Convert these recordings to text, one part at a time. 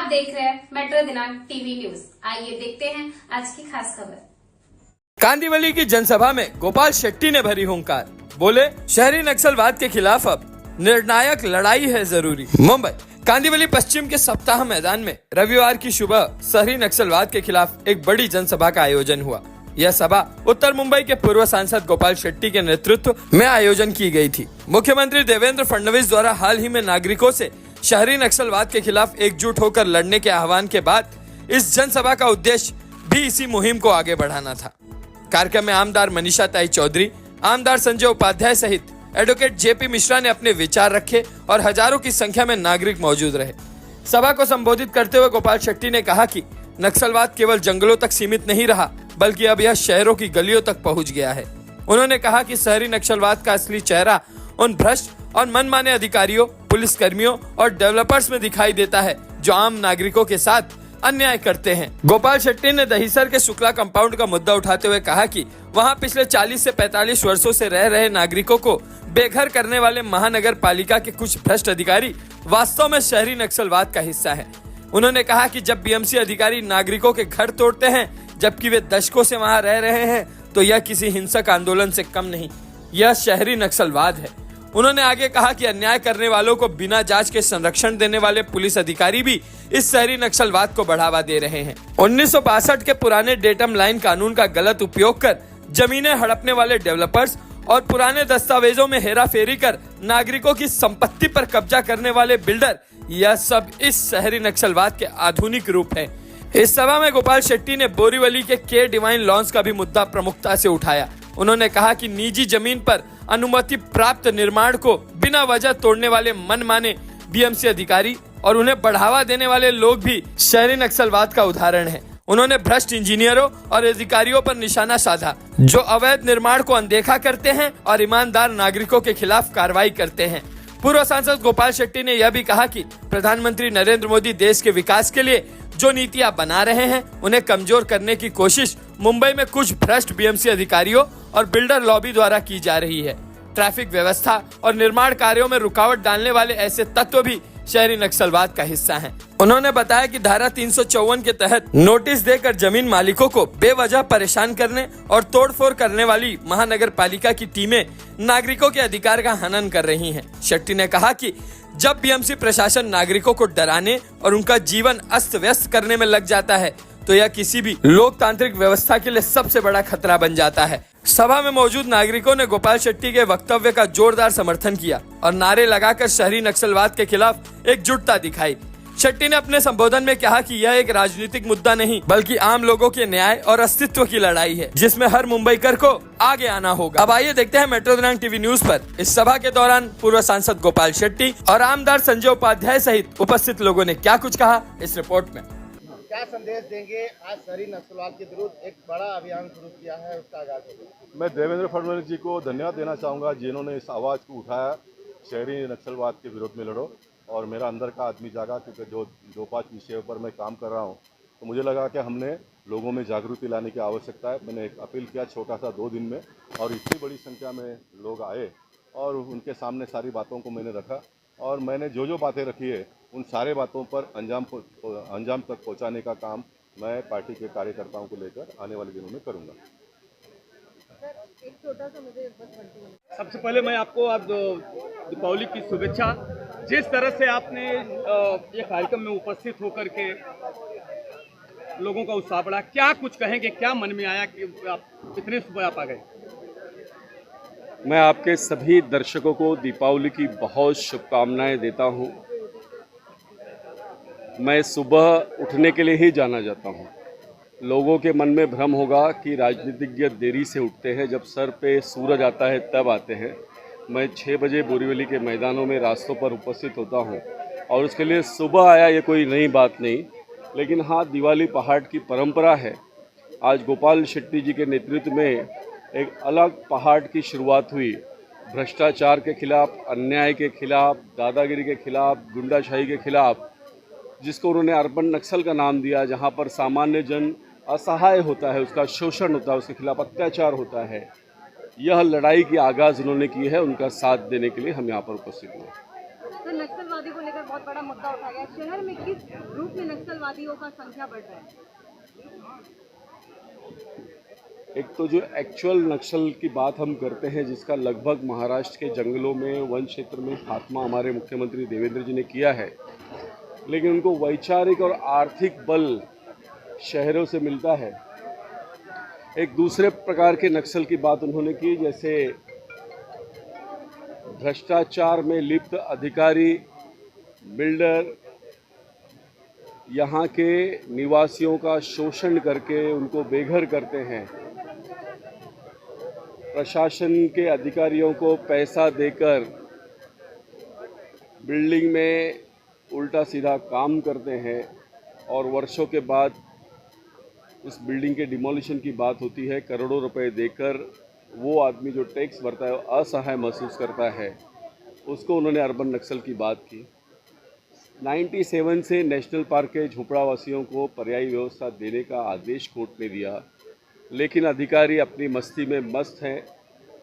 आप देख रहे हैं मेट्रो दिनांक टीवी न्यूज। आइए देखते हैं आज की खास खबर। कांदिवली की जनसभा में गोपाल शेट्टी ने भरी हुंकार, बोले शहरी नक्सलवाद के खिलाफ अब निर्णायक लड़ाई है जरूरी। मुंबई कांदिवली पश्चिम के सप्ताह मैदान में रविवार की सुबह शहरी नक्सलवाद के खिलाफ एक बड़ी जनसभा का आयोजन हुआ। यह सभा उत्तर मुंबई के पूर्व सांसद गोपाल शेट्टी के नेतृत्व में आयोजन की गई थी। मुख्यमंत्री देवेंद्र फडणवीस द्वारा हाल ही में नागरिकों से शहरी नक्सलवाद के खिलाफ एकजुट होकर लड़ने के आह्वान के बाद इस जनसभा का उद्देश्य भी इसी मुहिम को आगे बढ़ाना था। कार्यक्रम में आमदार मनीषा ताई चौधरी, आमदार संजय उपाध्याय सहित एडवोकेट जेपी मिश्रा ने अपने विचार रखे और हजारों की संख्या में नागरिक मौजूद रहे। सभा को संबोधित करते हुए गोपाल शेट्टी ने कहा कि नक्सलवाद केवल जंगलों तक सीमित नहीं रहा, बल्कि अब यह शहरों की गलियों तक पहुंच गया है। उन्होंने कहा कि शहरी नक्सलवाद का असली चेहरा उन भ्रष्ट और मनमाने अधिकारियों, पुलिस कर्मियों और डेवलपर्स में दिखाई देता है जो आम नागरिकों के साथ अन्याय करते हैं। गोपाल शेट्टी ने दहिसर के शुक्ला कंपाउंड का मुद्दा उठाते हुए कहा कि वहां पिछले 40 से 45 वर्षों से रह रहे नागरिकों को बेघर करने वाले महानगर पालिका के कुछ भ्रष्ट अधिकारी वास्तव में शहरी नक्सलवाद का हिस्सा है। उन्होंने कहा कि जब बीएमसी अधिकारी नागरिकों के घर तोड़ते हैं जबकि वे दशकों से वहां रह रहे हैं, तो यह किसी हिंसक आंदोलन से कम नहीं, यह शहरी नक्सलवाद है। उन्होंने आगे कहा कि अन्याय करने वालों को बिना जांच के संरक्षण देने वाले पुलिस अधिकारी भी इस शहरी नक्सलवाद को बढ़ावा दे रहे हैं। 1962 के पुराने डेटम लाइन कानून का गलत उपयोग कर जमीनें हड़पने वाले डेवलपर्स और पुराने दस्तावेजों में हेराफेरी कर नागरिकों की संपत्ति पर कब्जा करने वाले बिल्डर, यह सब इस शहरी नक्सलवाद के आधुनिक रूप है। इस सभा में गोपाल शेट्टी ने बोरीवली के डिवाइन लॉन्स का भी मुद्दा प्रमुखता से उठाया। उन्होंने कहा कि निजी जमीन पर अनुमति प्राप्त निर्माण को बिना वजह तोड़ने वाले मनमाने बीएमसी अधिकारी और उन्हें बढ़ावा देने वाले लोग भी शहरी नक्सलवाद का उदाहरण हैं। उन्होंने भ्रष्ट इंजीनियरों और अधिकारियों पर निशाना साधा जो अवैध निर्माण को अनदेखा करते हैं और ईमानदार नागरिकों के खिलाफ कार्रवाई करते हैं। पूर्व सांसद गोपाल शेट्टी ने यह भी कहा कि प्रधानमंत्री नरेंद्र मोदी देश के विकास के लिए जो नीतियां बना रहे हैं उन्हें कमजोर करने की कोशिश मुंबई में कुछ भ्रष्ट बीएमसी अधिकारियों और बिल्डर लॉबी द्वारा की जा रही है। ट्रैफिक व्यवस्था और निर्माण कार्यों में रुकावट डालने वाले ऐसे तत्व भी शहरी नक्सलवाद का हिस्सा हैं। उन्होंने बताया कि धारा 354 के तहत नोटिस देकर जमीन मालिकों को बेवजह परेशान करने और तोड़फोड़ करने वाली महानगर पालिका की टीमें नागरिकों के अधिकार का हनन कर रही हैं। शेट्टी ने कहा कि जब बीएमसी प्रशासन नागरिकों को डराने और उनका जीवन अस्त व्यस्त करने में लग जाता है तो यह किसी भी लोकतांत्रिक व्यवस्था के लिए सबसे बड़ा खतरा बन जाता है। सभा में मौजूद नागरिकों ने गोपाल शेट्टी के वक्तव्य का जोरदार समर्थन किया और नारे लगाकर शहरी नक्सलवाद के खिलाफ एकजुटता दिखाई। शेट्टी ने अपने संबोधन में कहा कि यह एक राजनीतिक मुद्दा नहीं बल्कि आम लोगों के न्याय और अस्तित्व की लड़ाई है जिसमें हर मुंबईकर को आगे आना होगा। अब आइए देखते हैं मेट्रो दिनांक टीवी न्यूज पर इस सभा के दौरान पूर्व सांसद गोपाल शेट्टी और आमदार संजय उपाध्याय सहित उपस्थित लोगों ने क्या कुछ कहा इस रिपोर्ट में। क्या संदेश देंगे? आज शहरी नक्सलवाद के विरुद्ध एक बड़ा अभियान शुरू किया है, उसका आगाज होगा। मैं देवेंद्र फडणवीस जी को धन्यवाद देना चाहूँगा जिन्होंने इस आवाज़ को उठाया, शहरी नक्सलवाद के विरोध में लड़ो, और मेरा अंदर का आदमी जागा क्योंकि जो 2-5 विषयों पर मैं काम कर रहा हूँ तो मुझे लगा कि हमने लोगों में जागृति लाने की आवश्यकता है। मैंने एक अपील किया छोटा सा 2 दिन में और इतनी बड़ी संख्या में लोग आए और उनके सामने सारी बातों को मैंने रखा और मैंने जो बातें रखी है उन सारे बातों पर अंजाम तक पहुंचाने का काम मैं पार्टी के कार्यकर्ताओं को लेकर आने वाले दिनों में करूंगा। एक छोटा सा मुझे सबसे पहले मैं आपको आज दीपावली की शुभेच्छा। जिस तरह से आपने ये कार्यक्रम में उपस्थित होकर के लोगों का उत्साह बढ़ा, क्या कुछ कहेंगे, क्या मन में आया कि आप इतने सुबह आप आ गए? मैं आपके सभी दर्शकों को दीपावली की बहुत शुभकामनाएं देता हूं। मैं सुबह उठने के लिए ही जाना जाता हूं। लोगों के मन में भ्रम होगा कि राजनीतिज्ञ देरी से उठते हैं, जब सर पे सूरज आता है तब आते हैं। मैं 6 बजे बोरीवली के मैदानों में रास्तों पर उपस्थित होता हूं और उसके लिए सुबह आया ये कोई नई बात नहीं, लेकिन हाँ, दिवाली पहाड़ की परंपरा है। आज गोपाल शेट्टी जी के नेतृत्व में एक अलग पहाड़ की शुरुआत हुई। भ्रष्टाचार के खिलाफ, अन्याय के खिलाफ, दादागिरी के खिलाफ, गुंडाशाही के खिलाफ, जिसको उन्होंने अर्बन नक्सल का नाम दिया, जहाँ पर सामान्य जन असहाय होता है, उसका शोषण होता है, उसके खिलाफ अत्याचार होता है। यह लड़ाई की आगाज़ उन्होंने की है, उनका साथ देने के लिए हम यहाँ पर उपस्थित हुए। तो नक्सलवादी को लेकर बहुत बड़ा मुद्दा उठाया गया। शहर में किस रूप में नक्सलवादियों का संख्या बढ़ रहा है? एक तो जो एक्चुअल नक्सल की बात हम करते हैं, जिसका लगभग महाराष्ट्र के जंगलों में, वन क्षेत्र में खात्मा हमारे मुख्यमंत्री देवेंद्र जी ने किया है, लेकिन उनको वैचारिक और आर्थिक बल शहरों से मिलता है। एक दूसरे प्रकार के नक्सल की बात उन्होंने की, जैसे भ्रष्टाचार में लिप्त अधिकारी, बिल्डर यहाँ के निवासियों का शोषण करके उनको बेघर करते हैं। प्रशासन के अधिकारियों को पैसा देकर बिल्डिंग में उल्टा सीधा काम करते हैं और वर्षों के बाद उस बिल्डिंग के डिमोलिशन की बात होती है। करोड़ों रुपए देकर वो आदमी जो टैक्स भरता है, असहाय महसूस करता है, उसको उन्होंने अर्बन नक्सल की बात की। 97 से नेशनल पार्क के झोपड़ावासियों को पर्यायी व्यवस्था देने का आदेश कोर्ट ने दिया, लेकिन अधिकारी अपनी मस्ती में मस्त हैं,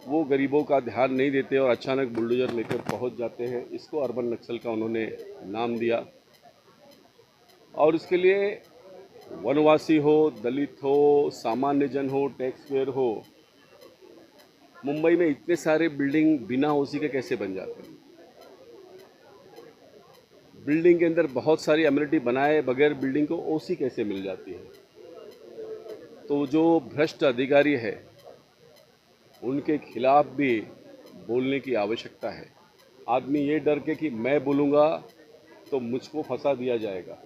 वो गरीबों का ध्यान नहीं देते और अचानक बुलडोजर लेकर पहुंच जाते हैं। इसको अर्बन नक्सल का उन्होंने नाम दिया। और इसके लिए वनवासी हो, दलित हो, सामान्य जन हो, टैक्स पेयर हो, मुंबई में इतने सारे बिल्डिंग बिना ओसी के कैसे बन जाते हैं? बिल्डिंग के अंदर बहुत सारी एमिनिटी बनाए बगैर बिल्डिंग को ओसी कैसे मिल जाती है? तो जो भ्रष्ट अधिकारी है, उनके खिलाफ भी बोलने की आवश्यकता है। आदमी ये डर के कि मैं बोलूँगा तो मुझको फंसा दिया जाएगा।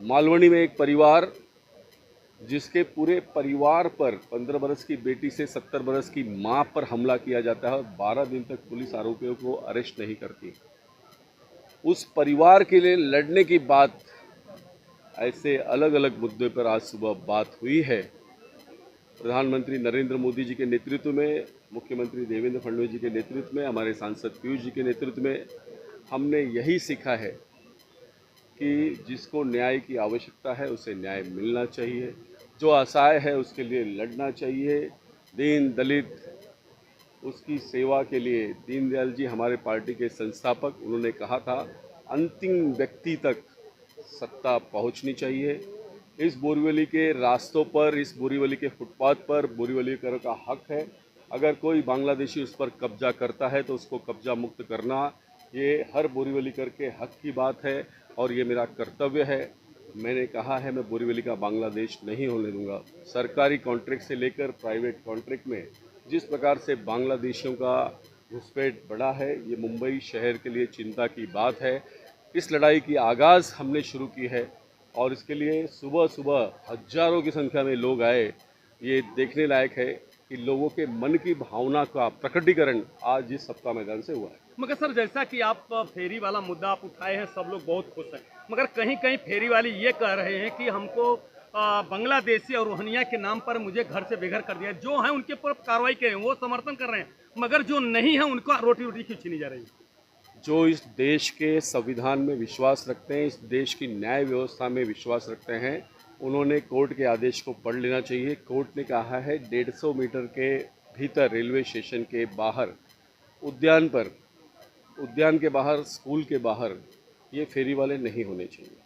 मालवनी में एक परिवार, जिसके पूरे परिवार पर 15 बरस की बेटी से 70 बरस की मां पर हमला किया जाता है और 12 दिन तक पुलिस आरोपियों को अरेस्ट नहीं करती। उस परिवार के लिए लड़ने की बात, ऐसे अलग अलग मुद्दे पर आज सुबह बात हुई है। प्रधानमंत्री नरेंद्र मोदी जी के नेतृत्व में, मुख्यमंत्री देवेंद्र फडणवीस जी के नेतृत्व में, हमारे सांसद पीयूष जी के नेतृत्व में हमने यही सीखा है कि जिसको न्याय की आवश्यकता है उसे न्याय मिलना चाहिए, जो असहाय है उसके लिए लड़ना चाहिए। दीन दलित, उसकी सेवा के लिए दीनदयाल जी हमारे पार्टी के संस्थापक, उन्होंने कहा था अंतिम व्यक्ति तक सत्ता पहुंचनी चाहिए। इस बोरीवली के रास्तों पर, इस बोरीवली के फुटपाथ पर बोरीवलीकरों का हक है। अगर कोई बांग्लादेशी उस पर कब्जा करता है तो उसको कब्जा मुक्त करना, ये हर बोरीवलीकर के हक की बात है और ये मेरा कर्तव्य है। मैंने कहा है, मैं बोरीवली का बांग्लादेश नहीं होने दूंगा। सरकारी कॉन्ट्रैक्ट से लेकर प्राइवेट कॉन्ट्रैक्ट में जिस प्रकार से बांग्लादेशियों का घुसपैठ बढ़ा है, ये मुंबई शहर के लिए चिंता की बात है। इस लड़ाई की आगाज़ हमने शुरू की है और इसके लिए सुबह सुबह हजारों की संख्या में लोग आए। ये देखने लायक है कि लोगों के मन की भावना का प्रकटीकरण आज इस सप्ताह मैदान से हुआ है। मगर सर, जैसा कि आप फेरी वाला मुद्दा आप उठाए हैं, सब लोग बहुत खुश हैं, मगर कहीं कहीं फेरी वाले ये कह रहे हैं कि हमको बांग्लादेशी और रोहनिया के नाम पर मुझे घर से बेघर कर दिया। जो है उनके ऊपर कार्रवाई करें, वो समर्थन कर रहे हैं, मगर जो नहीं है उनको रोटी रोटी क्यों छीनी जा रही है? जो इस देश के संविधान में विश्वास रखते हैं, इस देश की न्याय व्यवस्था में विश्वास रखते हैं, उन्होंने कोर्ट के आदेश को पढ़ लेना चाहिए। कोर्ट ने कहा है 150 मीटर के भीतर रेलवे स्टेशन के बाहर, उद्यान पर, उद्यान के बाहर, स्कूल के बाहर ये फेरी वाले नहीं होने चाहिए।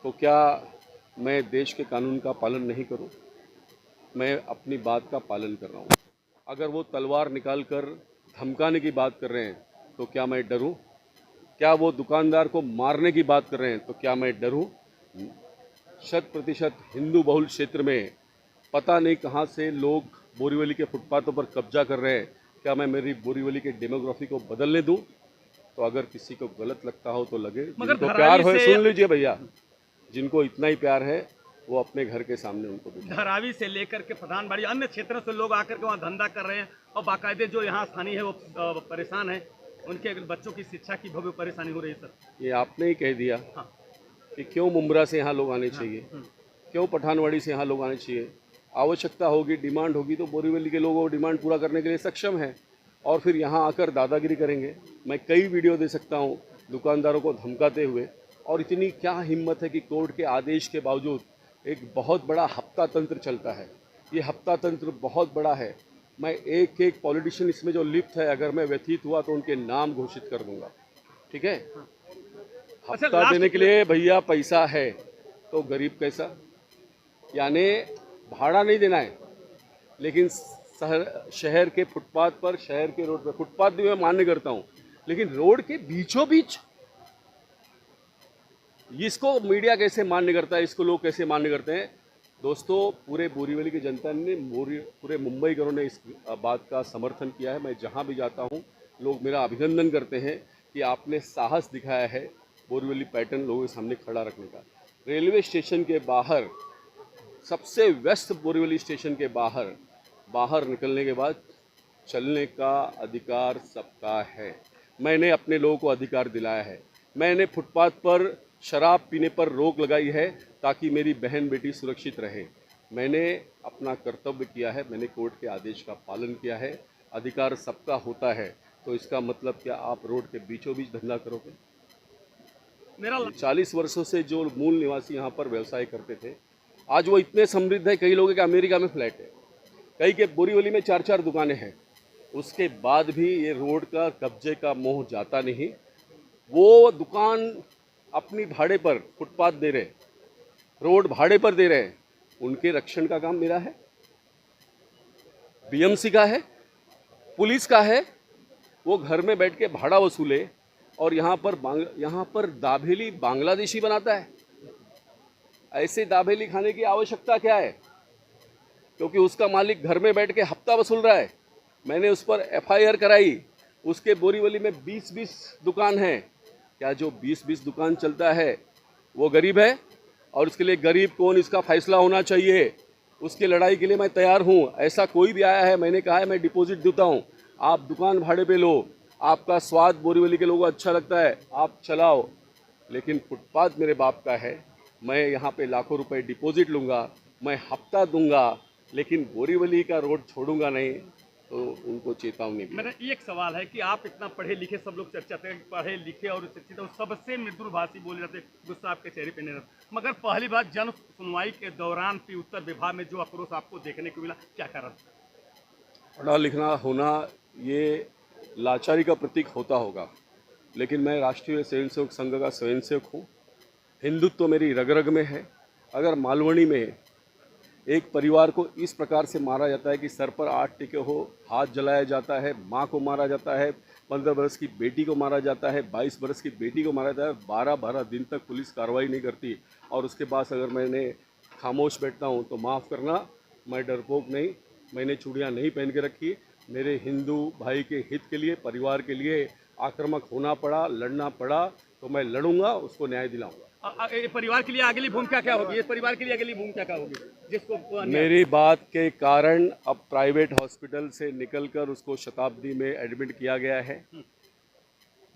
तो क्या मैं देश के कानून का पालन नहीं करूं? मैं अपनी बात का पालन कर रहा हूं। अगर वो तलवार निकाल कर धमकाने की बात कर रहे हैं तो क्या मैं डरूं? क्या वो दुकानदार को मारने की बात कर रहे हैं तो क्या मैं डरूं? 100% हिंदू बहुल क्षेत्र में पता नहीं कहां से लोग बोरीवली के फुटपाथों पर कब्जा कर रहे हैं। क्या मैं मेरी बोरीवली के डेमोग्राफी को बदलने दूं? तो अगर किसी को गलत लगता हो तो लगे, जिनको प्यार हो, सुन लीजिए भैया, जिनको इतना ही प्यार है वो अपने घर के सामने उनको बिठाएं। धारावी से लेकर के प्रधानबाड़ी, अन्य क्षेत्रों से लोग आकर के वहाँ धंधा कर रहे हैं और बाकायदे जो यहाँ स्थानीय है वो परेशान है, उनके बच्चों की शिक्षा की भव्य परेशानी हो रही है। सर, ये आपने ही कह दिया हाँ, कि क्यों मुंब्रा से यहाँ लोग आने चाहिए, क्यों पठानवाड़ी से यहाँ लोग आने चाहिए। आवश्यकता होगी, डिमांड होगी तो बोरीवली के लोग वो डिमांड पूरा करने के लिए सक्षम है और फिर यहाँ आकर दादागिरी करेंगे। मैं कई वीडियो दे सकता हूँ दुकानदारों को धमकाते हुए। और इतनी क्या हिम्मत है कि कोर्ट के आदेश के बावजूद एक बहुत बड़ा हफ्ता तंत्र चलता है। ये हफ्ता तंत्र बहुत बड़ा है। मैं एक एक पॉलिटिशियन इसमें जो लिप्त है, अगर मैं व्यथित हुआ तो उनके नाम घोषित कर दूंगा। ठीक है। अच्छा, हफ्ता लास्ट देने के लिए भैया पैसा है तो गरीब कैसा, यानी भाड़ा नहीं देना है, लेकिन शहर के फुटपाथ पर, शहर के रोड पर, फुटपाथ भी मैं मान्य करता हूँ, लेकिन रोड के बीचों बीच इसको मीडिया कैसे मान्य करता है, इसको लोग कैसे मान्य करते हैं। दोस्तों, पूरे बोरीवली की जनता ने, पूरे मुंबईकरों ने इस बात का समर्थन किया है। मैं जहाँ भी जाता हूँ लोग मेरा अभिनंदन करते हैं कि आपने साहस दिखाया है बोरीवली पैटर्न लोगों के सामने खड़ा रखने का। रेलवे स्टेशन के बाहर, सबसे व्यस्त बोरीवली स्टेशन के बाहर निकलने के बाद चलने का अधिकार सबका है। मैंने अपने लोगों को अधिकार दिलाया है। मैंने फुटपाथ पर शराब पीने पर रोक लगाई है ताकि मेरी बहन बेटी सुरक्षित रहे। मैंने अपना कर्तव्य किया है, मैंने कोर्ट के आदेश का पालन किया है। अधिकार सबका होता है, तो इसका मतलब क्या आप रोड के बीचों बीच धंधा करोगे? मेरा 40 वर्षों से जो मूल निवासी यहाँ पर व्यवसाय करते थे, आज वो इतने समृद्ध है, कई लोगों के अमेरिका में फ्लैट है, कई के बोरीवली में 4-4 दुकानें हैं। उसके बाद भी ये रोड का कब्जे का मोह जाता नहीं। वो दुकान अपनी भाड़े पर फुटपाथ दे रहे, रोड भाड़े पर दे रहे, उनके रक्षण का काम मेरा है, बीएमसी का है, पुलिस का है। वो घर में बैठ के भाड़ा वसूले और यहाँ पर दाबेली बांग्लादेशी बनाता है। ऐसे दाबेली खाने की आवश्यकता क्या है? क्योंकि उसका मालिक घर में बैठ के हफ्ता वसूल रहा है। मैंने उस पर FIR कराई। उसके बोरीवली में 20-20 दुकान है। क्या जो 20-20 दुकान चलता है वो गरीब है? और उसके लिए गरीब कौन, इसका फैसला होना चाहिए। उसकी लड़ाई के लिए मैं तैयार हूँ। ऐसा कोई भी आया है, मैंने कहा है मैं डिपॉजिट देता हूँ, आप दुकान भाड़े पे लो, आपका स्वाद बोरीवली के लोगों को अच्छा लगता है, आप चलाओ, लेकिन फुटपाथ मेरे बाप का है। मैं यहाँ पे लाखों रुपए डिपॉजिट लूँगा, मैं हफ्ता दूंगा, लेकिन बोरीवली का रोड छोड़ूंगा नहीं। तो उनको चेतावनी भी। मेरा एक सवाल है कि आप इतना पढ़े लिखे, सब लोग चर्चा करते हैं पढ़े लिखे और शिक्षित और सबसे मृदुल भाषी बोले जाते, गुस्सा आपके चेहरे पे नहीं रहता, मगर पहली बार जन सुनवाई के दौरान भी उत्तर विभाग में जो आक्रोश आपको देखने को मिला, क्या कारण? पढ़ा लिखना होना ये लाचारी का प्रतीक होता होगा, लेकिन मैं राष्ट्रीय स्वयंसेवक संघ का स्वयंसेवक हूँ। हिंदुत्व मेरी रग रग में है। अगर मालवनी में एक परिवार को इस प्रकार से मारा जाता है कि सर पर 8 टिके हो, हाथ जलाया जाता है, माँ को मारा जाता है, 15 बरस की बेटी को मारा जाता है, 22 बरस की बेटी को मारा जाता है, 12-12 दिन तक पुलिस कार्रवाई नहीं करती, और उसके बाद अगर मैंने खामोश बैठता हूँ तो माफ़ करना, मैं डरपोक नहीं, मैंने चूड़ियाँ नहीं पहन के रखी। मेरे हिंदू भाई के हित के लिए, परिवार के लिए आक्रामक होना पड़ा, लड़ना पड़ा, तो मैं लड़ूंगा, उसको न्याय दिलाऊंगा। परिवार के लिए अगली भूमिका क्या होगी? इस परिवार के लिए अगली भूमिका क्या होगी जिसको मेरी बात के कारण अब प्राइवेट हॉस्पिटल से निकलकर उसको शताब्दी में एडमिट किया गया है।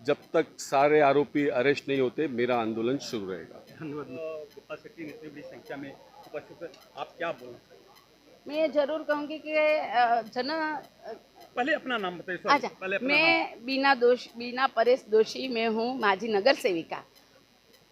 जब तक सारे आरोपी अरेस्ट नहीं होते मेरा आंदोलन शुरू रहेगा। धन्यवाद। गोपाल शेट्टी ने इतनी बड़ी संख्या में उपस्थित है, आप क्या बोलें? मैं ये जरूर कहूँगी कि पहले अपना नाम बताइए। अच्छा, मैं बीना परेश दोषी में हूँ, माजी नगर सेविका।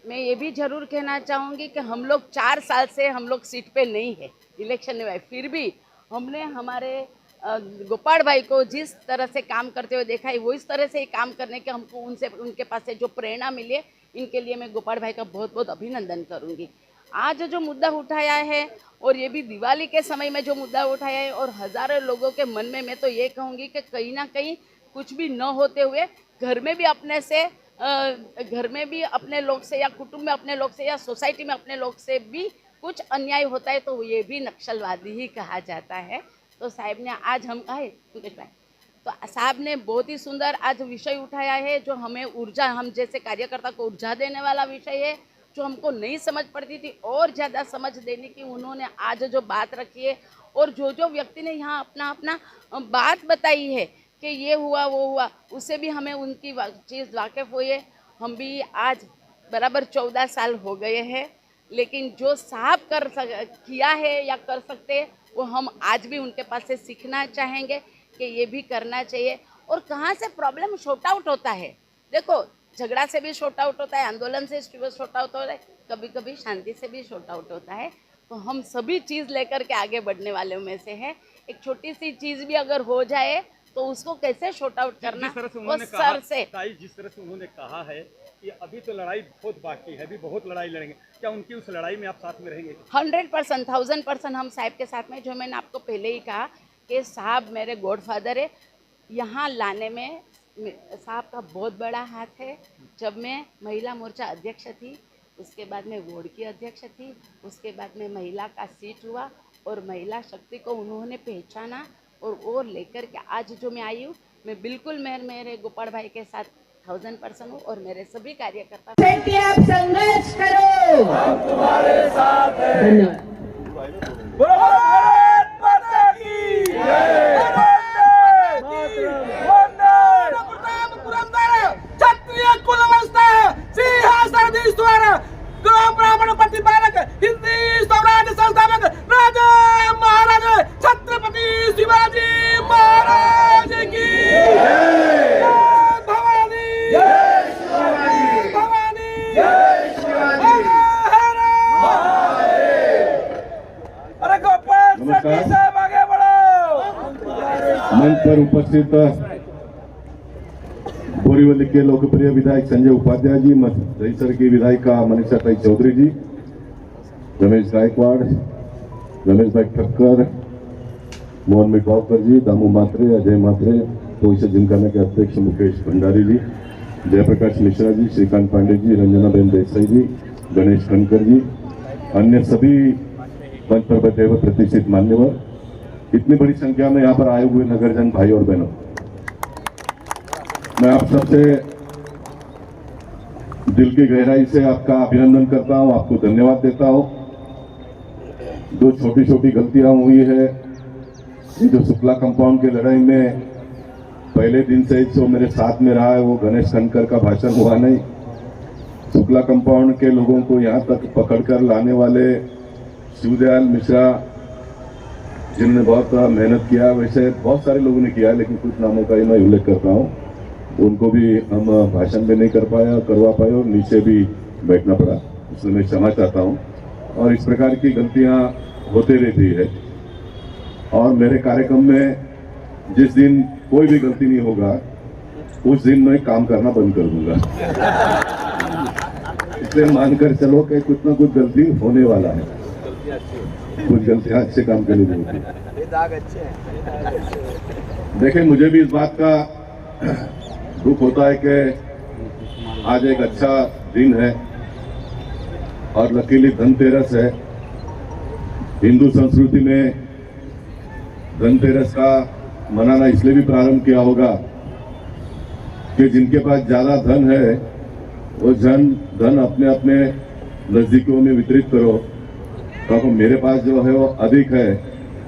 मैं ये भी जरूर कहना चाहूँगी कि हम लोग 4 साल से हम लोग सीट पे नहीं है, इलेक्शन नहीं हुआ, फिर भी हमने हमारे गोपाल भाई को जिस तरह से काम करते हुए देखा है, वो इस तरह से काम करने के हमको उनके पास से जो प्रेरणा मिली है, इनके लिए मैं गोपाल भाई का बहुत बहुत अभिनंदन करूँगी। आज जो मुद्दा उठाया है, और ये भी दिवाली के समय में जो मुद्दा उठाया है, और हज़ारों लोगों के मन में मैं तो ये कहूँगी कि कहीं ना कहीं कुछ भी न होते हुए घर में भी अपने लोग से, या कुटुंब में अपने लोग से, या सोसाइटी में अपने लोग से भी कुछ अन्याय होता है, तो ये भी नक्सलवादी ही कहा जाता है। तो साहब ने आज हम आए तो साहब ने बहुत ही सुंदर आज विषय उठाया है, जो हमें ऊर्जा, हम जैसे कार्यकर्ता को ऊर्जा देने वाला विषय है, जो हमको नहीं समझ पड़ती थी और ज़्यादा समझ देने की उन्होंने आज जो बात रखी है, और जो व्यक्ति ने यहाँ अपना बात बताई है कि ये हुआ वो हुआ, उससे भी हमें उनकी चीज़ वाकिफ़ हुई है। हम भी आज बराबर 14 साल हो गए हैं, लेकिन जो साहब किया है या कर सकते, वो हम आज भी उनके पास से सीखना चाहेंगे कि ये भी करना चाहिए। और कहाँ से प्रॉब्लम शॉर्ट आउट होता है, देखो झगड़ा से भी शॉर्ट आउट होता है, आंदोलन से शॉर्ट आउट होता है, कभी कभी शांति से भी शॉर्ट आउट होता है। तो हम सभी चीज़ लेकर के आगे बढ़ने वालों में से है। एक छोटी सी चीज़ भी अगर हो जाए तो उसको कैसे शॉर्ट आउट करना, जिस तरह से वो उन्होंने कहा, सर से ताई, जिस तरह से उन्होंने कहा है कि अभी तो लड़ाई बहुत बाकी है, अभी बहुत लड़ाई लड़ेंगे, क्या उनकी उस लड़ाई में आप साथ में रहेंगे? 100%, 1000% हम साहब के साथ में, जो मैंने आपको पहले ही कहा कि साहब मेरे गॉडफादर है। यहाँ लाने में साहब का बहुत बड़ा हाथ है। जब मैं महिला मोर्चा अध्यक्ष थी, उसके बाद में वार्ड की अध्यक्ष थी, उसके बाद में महिला का सीट हुआ और महिला शक्ति को उन्होंने पहचाना और वो लेकर के आज जो मैं आई हूँ, मैं बिल्कुल मेरे गोपाल भाई के साथ 1000% हूँ और मेरे सभी कार्यकर्ता आप संघर्ष करो, हम तुम्हारे साथ हैं। धन्यवाद। क्षत्रिय कुलवस्था सिंहासनाधीश्वर गो ब्राह्मण प्रतिपालक हिंदी स्वराज संस्थापक राजा महाराज छत्रपति शिवाजी महाराज की जय भवानी, जय शिवाजी, भवानी, जय शिवाजी, हर महादेव। अरे गोपाल शेट्टी साहब आगे बढ़ो। मंच पर उपस्थित बोरीवली के लोकप्रिय विधायक संजय उपाध्याय जी, रईसर की विधायिका मनीषा ताई चौधरी जी, रमेश गायकवाड़, रमेश भाई ठक्कर, मोहन मिटवाकर जी, दामू मात्रे, अजय मात्रे, भविष्य जिमखाना के अध्यक्ष मुकेश भंडारी जी, जयप्रकाश मिश्रा जी, श्रीकांत पांडे जी, रंजना बेन देसाई जी, गणेश खनकर जी, अन्य सभी मंच पर बैठे हुए प्रतिष्ठित मान्यवर, इतनी बड़ी संख्या में यहाँ पर आए हुए नगरजन भाई और बहनों, मैं आप सबसे दिल की गहराई से आपका अभिनंदन करता हूं, आपको धन्यवाद देता हूं। जो छोटी छोटी गलतियां हुई है, ये जो शुक्ला कंपाउंड की लड़ाई में पहले दिन से जो मेरे साथ में रहा है, वो गणेश खनकर का भाषण हुआ नहीं। शुक्ला कंपाउंड के लोगों को यहाँ तक पकड़कर लाने वाले शिवदयाल मिश्रा, जिन्होंने बहुत मेहनत किया, वैसे बहुत सारे लोगों ने किया, लेकिन कुछ नामों का ही मैं उल्लेख करता हूँ। उनको भी हम भाषण में नहीं करवा पाए और नीचे भी बैठना पड़ा, इसलिए मैं क्षमा चाहता हूँ। और इस प्रकार की गलतियाँ होते रहती है और मेरे कार्यक्रम में जिस दिन कोई भी गलती नहीं होगा, उस दिन मैं काम करना बंद कर दूंगा। इसलिए मानकर चलो कि कुछ ना कुछ गलती होने वाला है, कुछ गलतियाँ अच्छे काम के लिए होती है। देखिए, मुझे भी इस बात का दुख होता है कि आज एक अच्छा दिन है और लकीली धनतेरस है। हिंदू संस्कृति में धनतेरस का मनाना इसलिए भी प्रारंभ किया होगा कि जिनके पास ज्यादा धन है, वो धन अपने अपने नजदीकियों में वितरित करो, क्योंकि मेरे पास जो है वो अधिक है,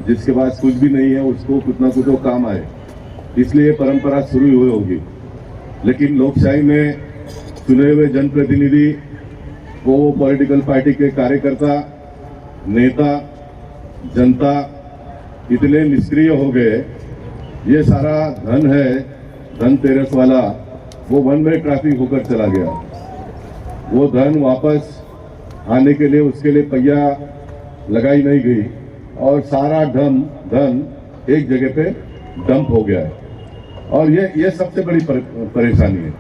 जिसके पास कुछ भी नहीं है उसको कुछ ना कुछ वो काम आए, इसलिए परंपरा शुरू हुई होगी। लेकिन लोकशाही में चुने हुए जनप्रतिनिधि वो पॉलिटिकल पार्टी के कार्यकर्ता, नेता, जनता इतने निष्क्रिय हो गए, ये सारा धन है धनतेरस वाला, वो वन वे ट्रैफिक होकर चला गया। वो धन वापस आने के लिए उसके लिए पहिया लगाई नहीं गई और सारा धन एक जगह पे डंप हो गया है। और ये सबसे बड़ी परेशानी है।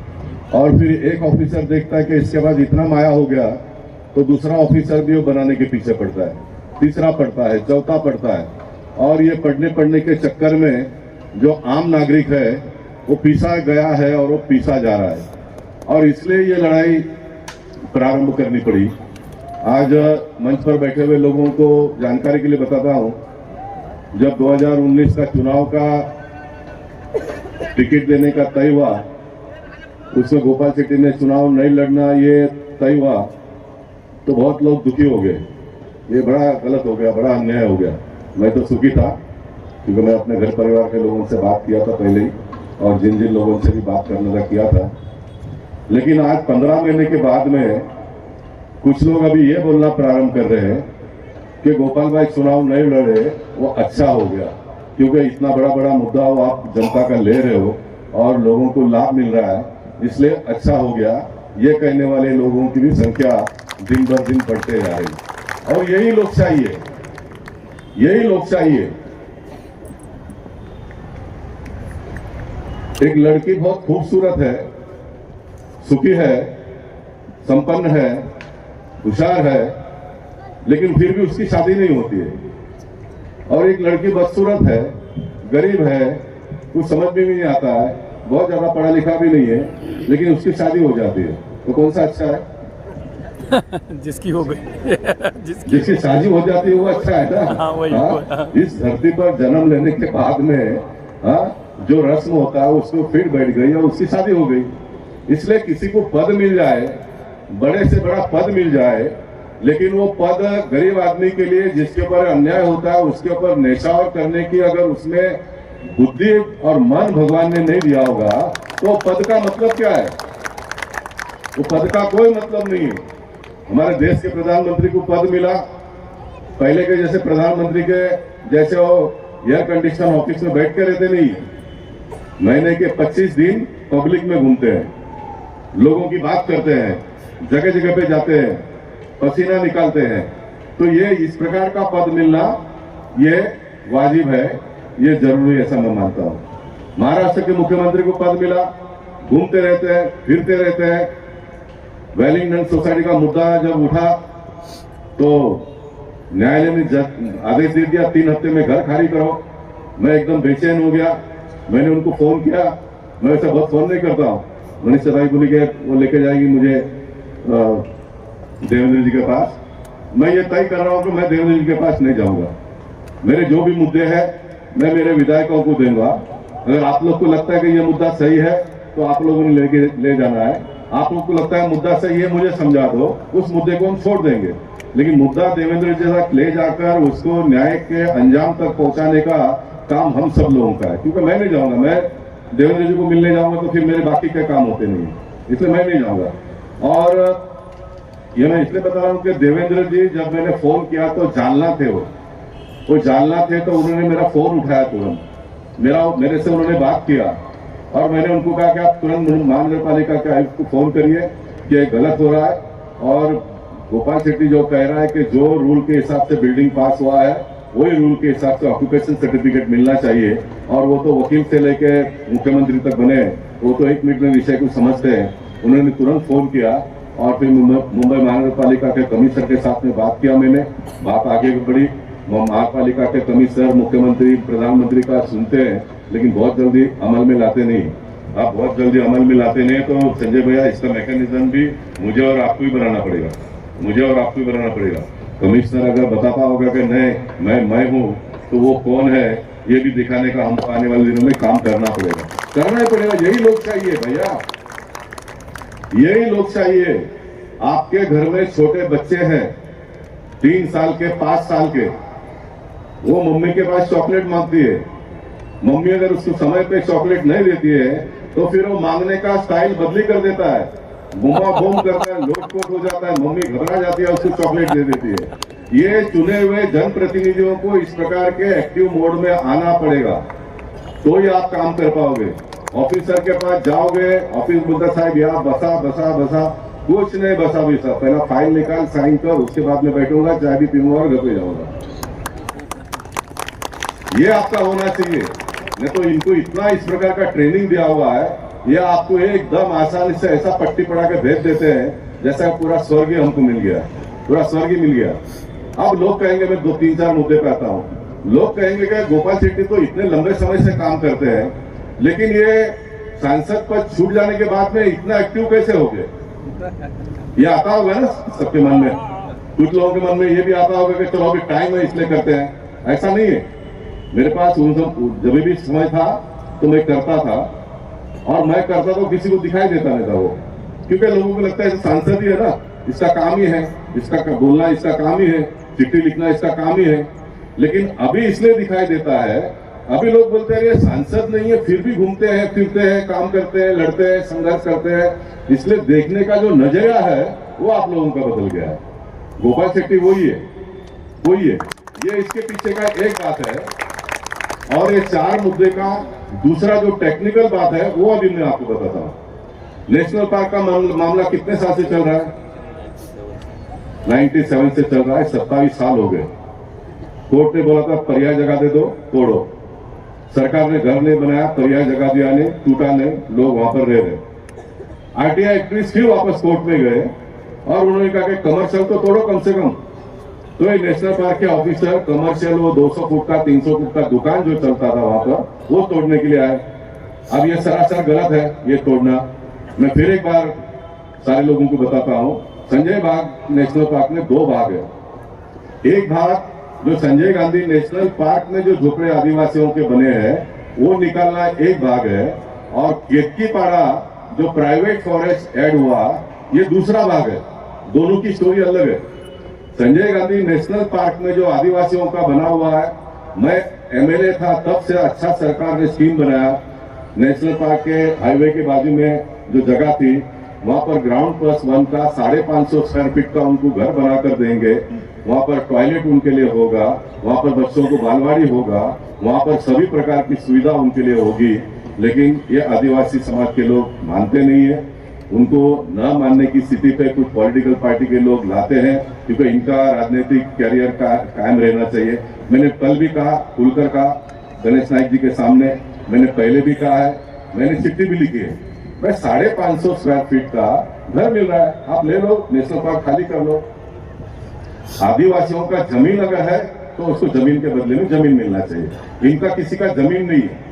और फिर एक ऑफिसर देखता है कि इसके बाद इतना माया हो गया, तो दूसरा ऑफिसर भी वो बनाने के पीछे पड़ता है, तीसरा पड़ता है, चौथा पड़ता है, और ये पढ़ने के चक्कर में जो आम नागरिक है वो पीसा गया है और वो पीसा जा रहा है। और इसलिए ये लड़ाई प्रारंभ करनी पड़ी। आज मंच पर बैठे हुए लोगों को जानकारी के लिए बताता हूं, जब 2019 का चुनाव का टिकट देने का तय हुआ, उसमें गोपाल शेट्टी ने चुनाव नहीं लड़ना ये तय हुआ, तो बहुत लोग दुखी हो गए। ये बड़ा गलत हो गया, बड़ा अन्याय हो गया। मैं तो सुखी था, क्योंकि मैं अपने घर परिवार के लोगों से बात किया था पहले ही, और जिन लोगों से भी बात करने का किया था। लेकिन आज 15 महीने के बाद में कुछ लोग अभी ये बोलना प्रारंभ कर रहे हैं कि गोपाल भाई चुनाव नहीं लड़े, वो अच्छा हो गया, क्योंकि इतना बड़ा मुद्दा वो आप जनता का ले रहे हो और लोगों को लाभ मिल रहा है, इसलिए अच्छा हो गया। ये कहने वाले लोगों की भी संख्या दिन बर दिन बढ़ते जा रही, और यही लोकशाही है, यही लोकशाही है। एक लड़की बहुत खूबसूरत है, सुखी है, संपन्न है, होशियार है, लेकिन फिर भी उसकी शादी नहीं होती है। और एक लड़की बदसूरत है, गरीब है, कुछ समझ में भी नहीं आता है, बहुत ज्यादा पढ़ा लिखा भी नहीं है, लेकिन उसकी शादी हो जाती है। तो कौन सा अच्छा है? जिसकी हो गई जिसकी शादी हो जाती है वो अच्छा है ना। हाँ, वही। हाँ? इस धरती पर जन्म लेने के बाद में जो रस्म होता है उसको फिर बैठ गई और उसकी शादी हो गई। इसलिए किसी को पद मिल जाए, बड़े से बड़ा पद मिल जाए, लेकिन वो पद गरीब आदमी के लिए जिसके ऊपर अन्याय होता है उसके ऊपर नेशावर करने की अगर उसमें बुद्धि और मन भगवान ने नहीं दिया होगा तो पद का मतलब क्या है? वो पद का कोई मतलब नहीं है। हमारे देश के प्रधानमंत्री को पद मिला, पहले के जैसे प्रधानमंत्री के जैसे वो एयर कंडीशन ऑफिस में बैठ के रहते नहीं, महीने के 25 दिन पब्लिक में घूमते हैं, लोगों की बात करते हैं, जगह जगह पे जाते हैं, पसीना निकालते हैं। तो ये इस प्रकार का पद मिलना ये वाजिब है, ये जरूरी है, ऐसा मैं मानता हूँ। महाराष्ट्र के मुख्यमंत्री को पद मिला, घूमते रहते हैं, फिरते रहते हैं। वेलिंगटन सोसाइटी का मुद्दा जब उठा तो न्यायालय ने आदेश दे दिया 3 हफ्ते में घर खाली करो। मैं एकदम बेचैन हो गया, मैंने उनको फोन किया, मैं वैसे बहुत फोन नहीं करता हूँ। मनीष सदाई बोली के वो लेके जाएगी मुझे देवेंद्र जी के पास। मैं ये तय कर रहा हूँ कि मैं देवेंद्र जी के पास नहीं जाऊंगा। मेरे जो भी मुद्दे हैं मैं मेरे विधायकों को दूंगा। अगर आप लोग को लगता है कि ये मुद्दा सही है तो आप लोगों ने ले जाना है। आप लोग को लगता है मुद्दा सही है, मुझे समझा दो, उस मुद्दे को हम छोड़ देंगे। लेकिन मुद्दा देवेंद्र जी तक ले जाकर उसको न्याय के अंजाम तक पहुंचाने का काम हम सब लोगों का है। क्योंकि मैं नहीं जाऊंगा, मैं देवेंद्र जी को मिलने जाऊंगा तो फिर मेरे बाकी के काम होते नहीं, इसलिए मैं नहीं जाऊंगा। और ये मैं इसलिए बता रहा हूँ कि देवेंद्र जी जब मैंने फोन किया तो जालना थे, वो जालना थे, तो उन्होंने मेरा फोन उठाया तुरंत, मेरे से उन्होंने बात किया और मैंने उनको कहा कि आप तुरंत महानगर पालिका के आयुक्त को फोन करिए कि ये गलत हो रहा है। और गोपाल शेट्टी जो कह रहा है कि जो रूल के हिसाब से बिल्डिंग पास हुआ है वही रूल के हिसाब से ऑक्यूपेशन सर्टिफिकेट मिलना चाहिए। और वो तो वकील से लेके मुख्यमंत्री तक बने, वो तो 1 मिनट में विषय को समझते हैं। उन्होंने तुरंत फोन किया और फिर मुंबई महानगर पालिका के कमिश्नर के साथ में बात किया। मैंने बात आगे बढ़ी, महापालिका के कमिश्नर मुख्यमंत्री प्रधानमंत्री का सुनते हैं लेकिन बहुत जल्दी अमल में लाते नहीं। आप बहुत जल्दी अमल में लाते नहीं तो संजय भैया इसका मैकेनिज्म भी मुझे और आपको ही बनाना पड़ेगा, मुझे और आपको ही बनाना पड़ेगा। कमिश्नर अगर बताता होगा कि नहीं मैं हूँ तो वो कौन है ये भी दिखाने का हमको आने वाले दिनों में काम करना ही पड़ेगा। यही लोग चाहिए भैया, यही लोग चाहिए। आपके घर में छोटे बच्चे हैं 3 साल के 5 साल के, वो मम्मी के पास चॉकलेट मांगती है, मम्मी अगर उसको समय पे चॉकलेट नहीं देती है तो फिर वो मांगने का स्टाइल बदली कर देता है, बुमा बूम करता है, लोटपोट हो जाता है, मम्मी घबरा जाती है, उसको चॉकलेट दे देती है। ये चुने हुए जनप्रतिनिधियों को इस प्रकार के एक्टिव मोड में आना पड़ेगा तो ही आप काम कर पाओगे। ऑफिसर के पास जाओगे, ऑफिस बोलता साहब यहाँ बसा, कुछ नहीं बसा भी साहब, पहला फाइल निकाल, साइन कर, उसके बाद में बैठूंगा, चाय भी पीऊंगा और घर पे जाऊंगा। ये आपका होना चाहिए। नहीं तो इनको इतना इस प्रकार का ट्रेनिंग दिया हुआ है, ये आपको एकदम आसानी से ऐसा पट्टी पड़ा के भेज देते हैं जैसा पूरा स्वर्ग हमको मिल गया, पूरा स्वर्ग मिल गया। अब लोग कहेंगे, मैं 2-3-4 मुद्दे पे आता हूँ, लोग कहेंगे कि गोपाल शेट्टी तो इतने लंबे समय से काम करते हैं लेकिन ये सांसद पद छूट जाने के बाद में इतना एक्टिव कैसे हो गए? ये आता होगा ना सबके मन में, कुछ लोगों के मन में ये भी आता होगा कि चलो अभी टाइम है इसलिए करते हैं। ऐसा नहीं है, मेरे पास जब भी समय था तो मैं करता था, और मैं करता तो किसी को दिखाई देता नहीं था वो, क्योंकि लोगों को लगता है सांसद ही है ना, इसका काम ही है, इसका बोलना इसका काम ही है, चिट्ठी लिखना इसका काम ही है। लेकिन अभी इसलिए दिखाई देता है, अभी लोग बोलते हैं ये सांसद नहीं है फिर भी घूमते हैं, फिरते हैं, काम करते हैं, लड़ते हैं, संघर्ष करते हैं। इसलिए देखने का जो नजरिया है वो आप लोगों का बदल गया है। गोपाल शेट्टी वही है। ये इसके पीछे का एक बात है। और ये 4 मुद्दे का दूसरा जो टेक्निकल बात है वो अभी मैं आपको बताता हूं। नेशनल पार्क का मामला कितने साल से चल रहा है? 97 से चल रहा है, 27 साल हो गए। कोर्ट ने बोला था पर्याय जगह दे दो, तोड़ो। सरकार ने घर नहीं बनाया, पर्याय जगह दिया नहीं, टूटा नहीं, लोग वहां पर रह रहे। आरटीआई एक्ट्रेस फिर वापस कोर्ट में गए और उन्होंने कहा कि कमर्शियल तो तोड़ो कम से कम। तो ये नेशनल पार्क के ऑफिसर कमर्शियल वो 200 फुट का 300 फुट का दुकान जो चलता था वहां पर वो तोड़ने के लिए आए। अब ये सरासर गलत है ये तोड़ना। मैं फिर एक बार सारे लोगों को बताता हूं, संजय बाग नेशनल पार्क में 2 भाग है। एक भाग जो संजय गांधी नेशनल पार्क में जो झोपड़े आदिवासियों के बने हैं वो निकालना एक भाग है, और केतकीपाड़ा जो प्राइवेट फॉरेस्ट ऐड हुआ ये दूसरा भाग है। दोनों की स्टोरी अलग है। संजय गांधी नेशनल पार्क में जो आदिवासियों का बना हुआ है, मैं एमएलए था तब से अच्छा सरकार ने स्कीम बनाया। नेशनल पार्क के हाईवे के बाजू में जो जगह थी वहां पर ग्राउंड+1 का 550 स्क्वायर फीट का उनको घर बनाकर देंगे। वहां पर टॉयलेट उनके लिए होगा, वहां पर बच्चों को बालवाड़ी होगा, वहां पर सभी प्रकार की सुविधा उनके लिए होगी। लेकिन ये आदिवासी समाज के लोग मानते नहीं है। उनको न मानने की स्थिति पे कुछ पॉलिटिकल पार्टी के लोग लाते हैं क्योंकि इनका राजनीतिक कैरियर का कायम रहना चाहिए। मैंने कल भी कहा, खुलकर कहा गणेश नाइक जी के सामने, मैंने पहले भी कहा है, मैंने चिट्ठी भी लिखी है। भाई 550 स्क्वायर फीट का घर मिल रहा है, आप ले लो, नेशनल पार्क खाली कर लो। आदिवासियों का जमीन अगर है तो उसको जमीन के बदले में जमीन मिलना चाहिए। इनका किसी का जमीन नहीं है।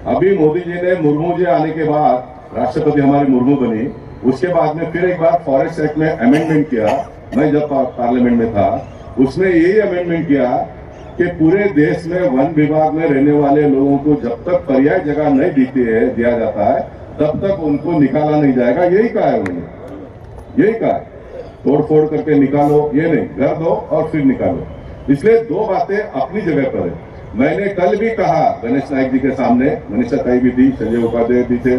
अभी मोदी जी ने, मुर्मू जी आने के बाद, राष्ट्रपति हमारी मुर्मू बनी, उसके बाद में फिर एक बार फॉरेस्ट एक्ट में अमेंडमेंट किया। मैं जब पार्लियामेंट में था उसमें यही अमेंडमेंट किया कि पूरे देश में वन विभाग में रहने वाले लोगों को जब तक पर्याय जगह नहीं दिया जाता है तब तक उनको निकाला नहीं जाएगा। यही कहा है उन्होंने, यही कहा है। तोड़ फोड़ करके निकालो ये नहीं, घर दो और फिर निकालो। इसलिए 2 बातें अपनी जगह पर है। मैंने कल भी कहा गणेश नाइक जी के सामने, मनीषा ताई भी थी, संजय उपाध्याय भी थे,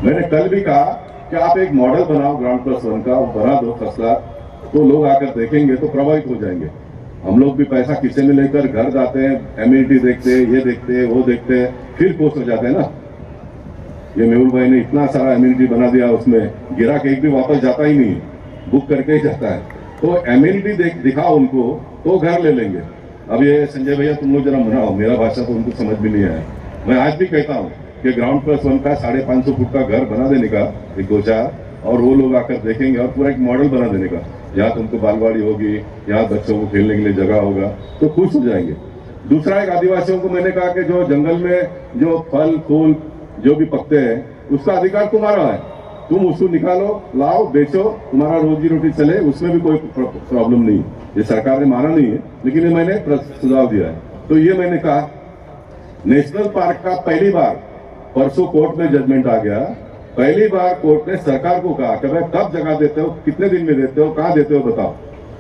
मैंने कल भी कहा कि आप एक मॉडल बनाओ ग्राउंड+1 का, बना दो फसला, तो लोग आकर देखेंगे तो प्रभावित हो जाएंगे। हम लोग भी पैसा किसे में लेकर घर जाते हैं, एम्यूनिटी देखते हैं, ये देखते हैं, वो देखते हैं, फिर खुश हो जाते हैं ना। ये मेहुल भाई ने इतना सारा एम्यूनिटी बना दिया, उसमें गिरा के एक भी वापस जाता ही नहीं, बुक करके ही जाता है। तो एम्यूनिटी दिखाओ उनको तो घर ले लेंगे। अब ये संजय भैया तुम लोग जरा मनाओ, मेरा भाषा तो उनको समझ भी नहीं आया। मैं आज भी कहता हूँ कि ग्राउंड+1 का 550 फुट का घर बना देने का, एक 2-4, और वो लोग आकर देखेंगे और पूरा एक मॉडल बना देने का। यहाँ तुमको बालवाड़ी होगी, यहाँ बच्चों को खेलने के लिए जगह होगा, तो खुश हो जाएंगे। दूसरा, एक आदिवासियों को मैंने कहा कि जो जंगल में जो फल फूल जो भी पकते हैं उसका अधिकार तुम्हारा है, तुम उसको निकालो, लाओ, बेचो, तुम्हारा रोजी रोटी चले, उसमें भी कोई प्रॉब्लम नहीं। ये सरकार ने माना नहीं है, लेकिन ये मैंने सुझाव दिया है। तो ये मैंने कहा नेशनल पार्क का पहली बार परसों कोर्ट में जजमेंट आ गया। पहली बार कोर्ट ने सरकार को कहा कि भाई कब जगह देते हो, कितने दिन में देते हो, कहां देते हो बताओ।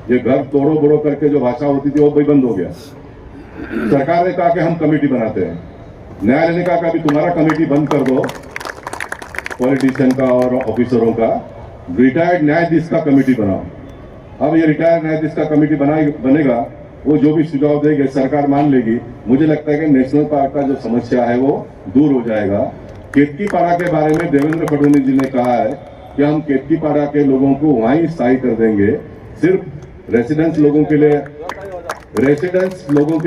ये घर तोड़ो बोड़ो करके जो भाषा होती थी वो भी बंद हो गया। सरकार ने कहा कि हम कमेटी बनाते हैं। न्यायालय ने कहा कि अभी तुम्हारा कमेटी बंद कर दो, पॉलिटिशियन का और ऑफिसरों का, रिटायर्ड न्यायाधीश का कमेटी बनाओ। अब ये रिटायर्ड न्यायाधीश का कमेटी बनेगा, वो जो भी सुझाव देंगे सरकार मान लेगी। मुझे लगता है कि नेशनल पार्क का जो समस्या है वो दूर हो जाएगा। केतकीपाड़ा के बारे में देवेंद्र फडणवीस जी ने कहा है कि हम केतकीपाड़ा के लोगों को वहीं स्थायी कर देंगे, सिर्फ रेसिडेंस लोगों के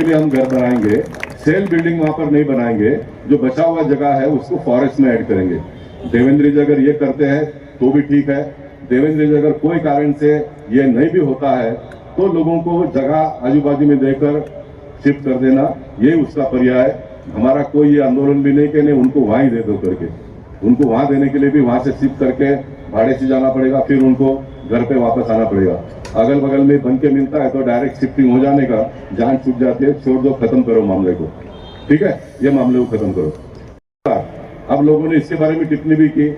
लिए हम घर बनाएंगे, सेल बिल्डिंग वहां पर नहीं बनाएंगे। जो बचा हुआ जगह है उसको फॉरेस्ट में ऐड करेंगे। देवेंद्र जी अगर ये करते हैं तो भी ठीक है। देवेंद्र जी अगर कोई कारण से ये नहीं भी होता है तो लोगों को जगह आजू बाजू में देकर शिफ्ट कर देना, ये उसका पर्याय। हमारा कोई ये आंदोलन भी नहीं कि नहीं उनको वहां ही दे दो करके। उनको वहां देने के लिए भी वहां से शिफ्ट करके भाड़े से जाना पड़ेगा, फिर उनको घर पे वापस आना पड़ेगा। अगल बगल में बन के मिलता है तो डायरेक्ट शिफ्टिंग हो जाने का जान छूट जाती है। छोड़ दो, खत्म करो मामले को, ठीक है, ये मामले को खत्म करो। अब लोगों ने इसके बारे में टिप्पणी भी की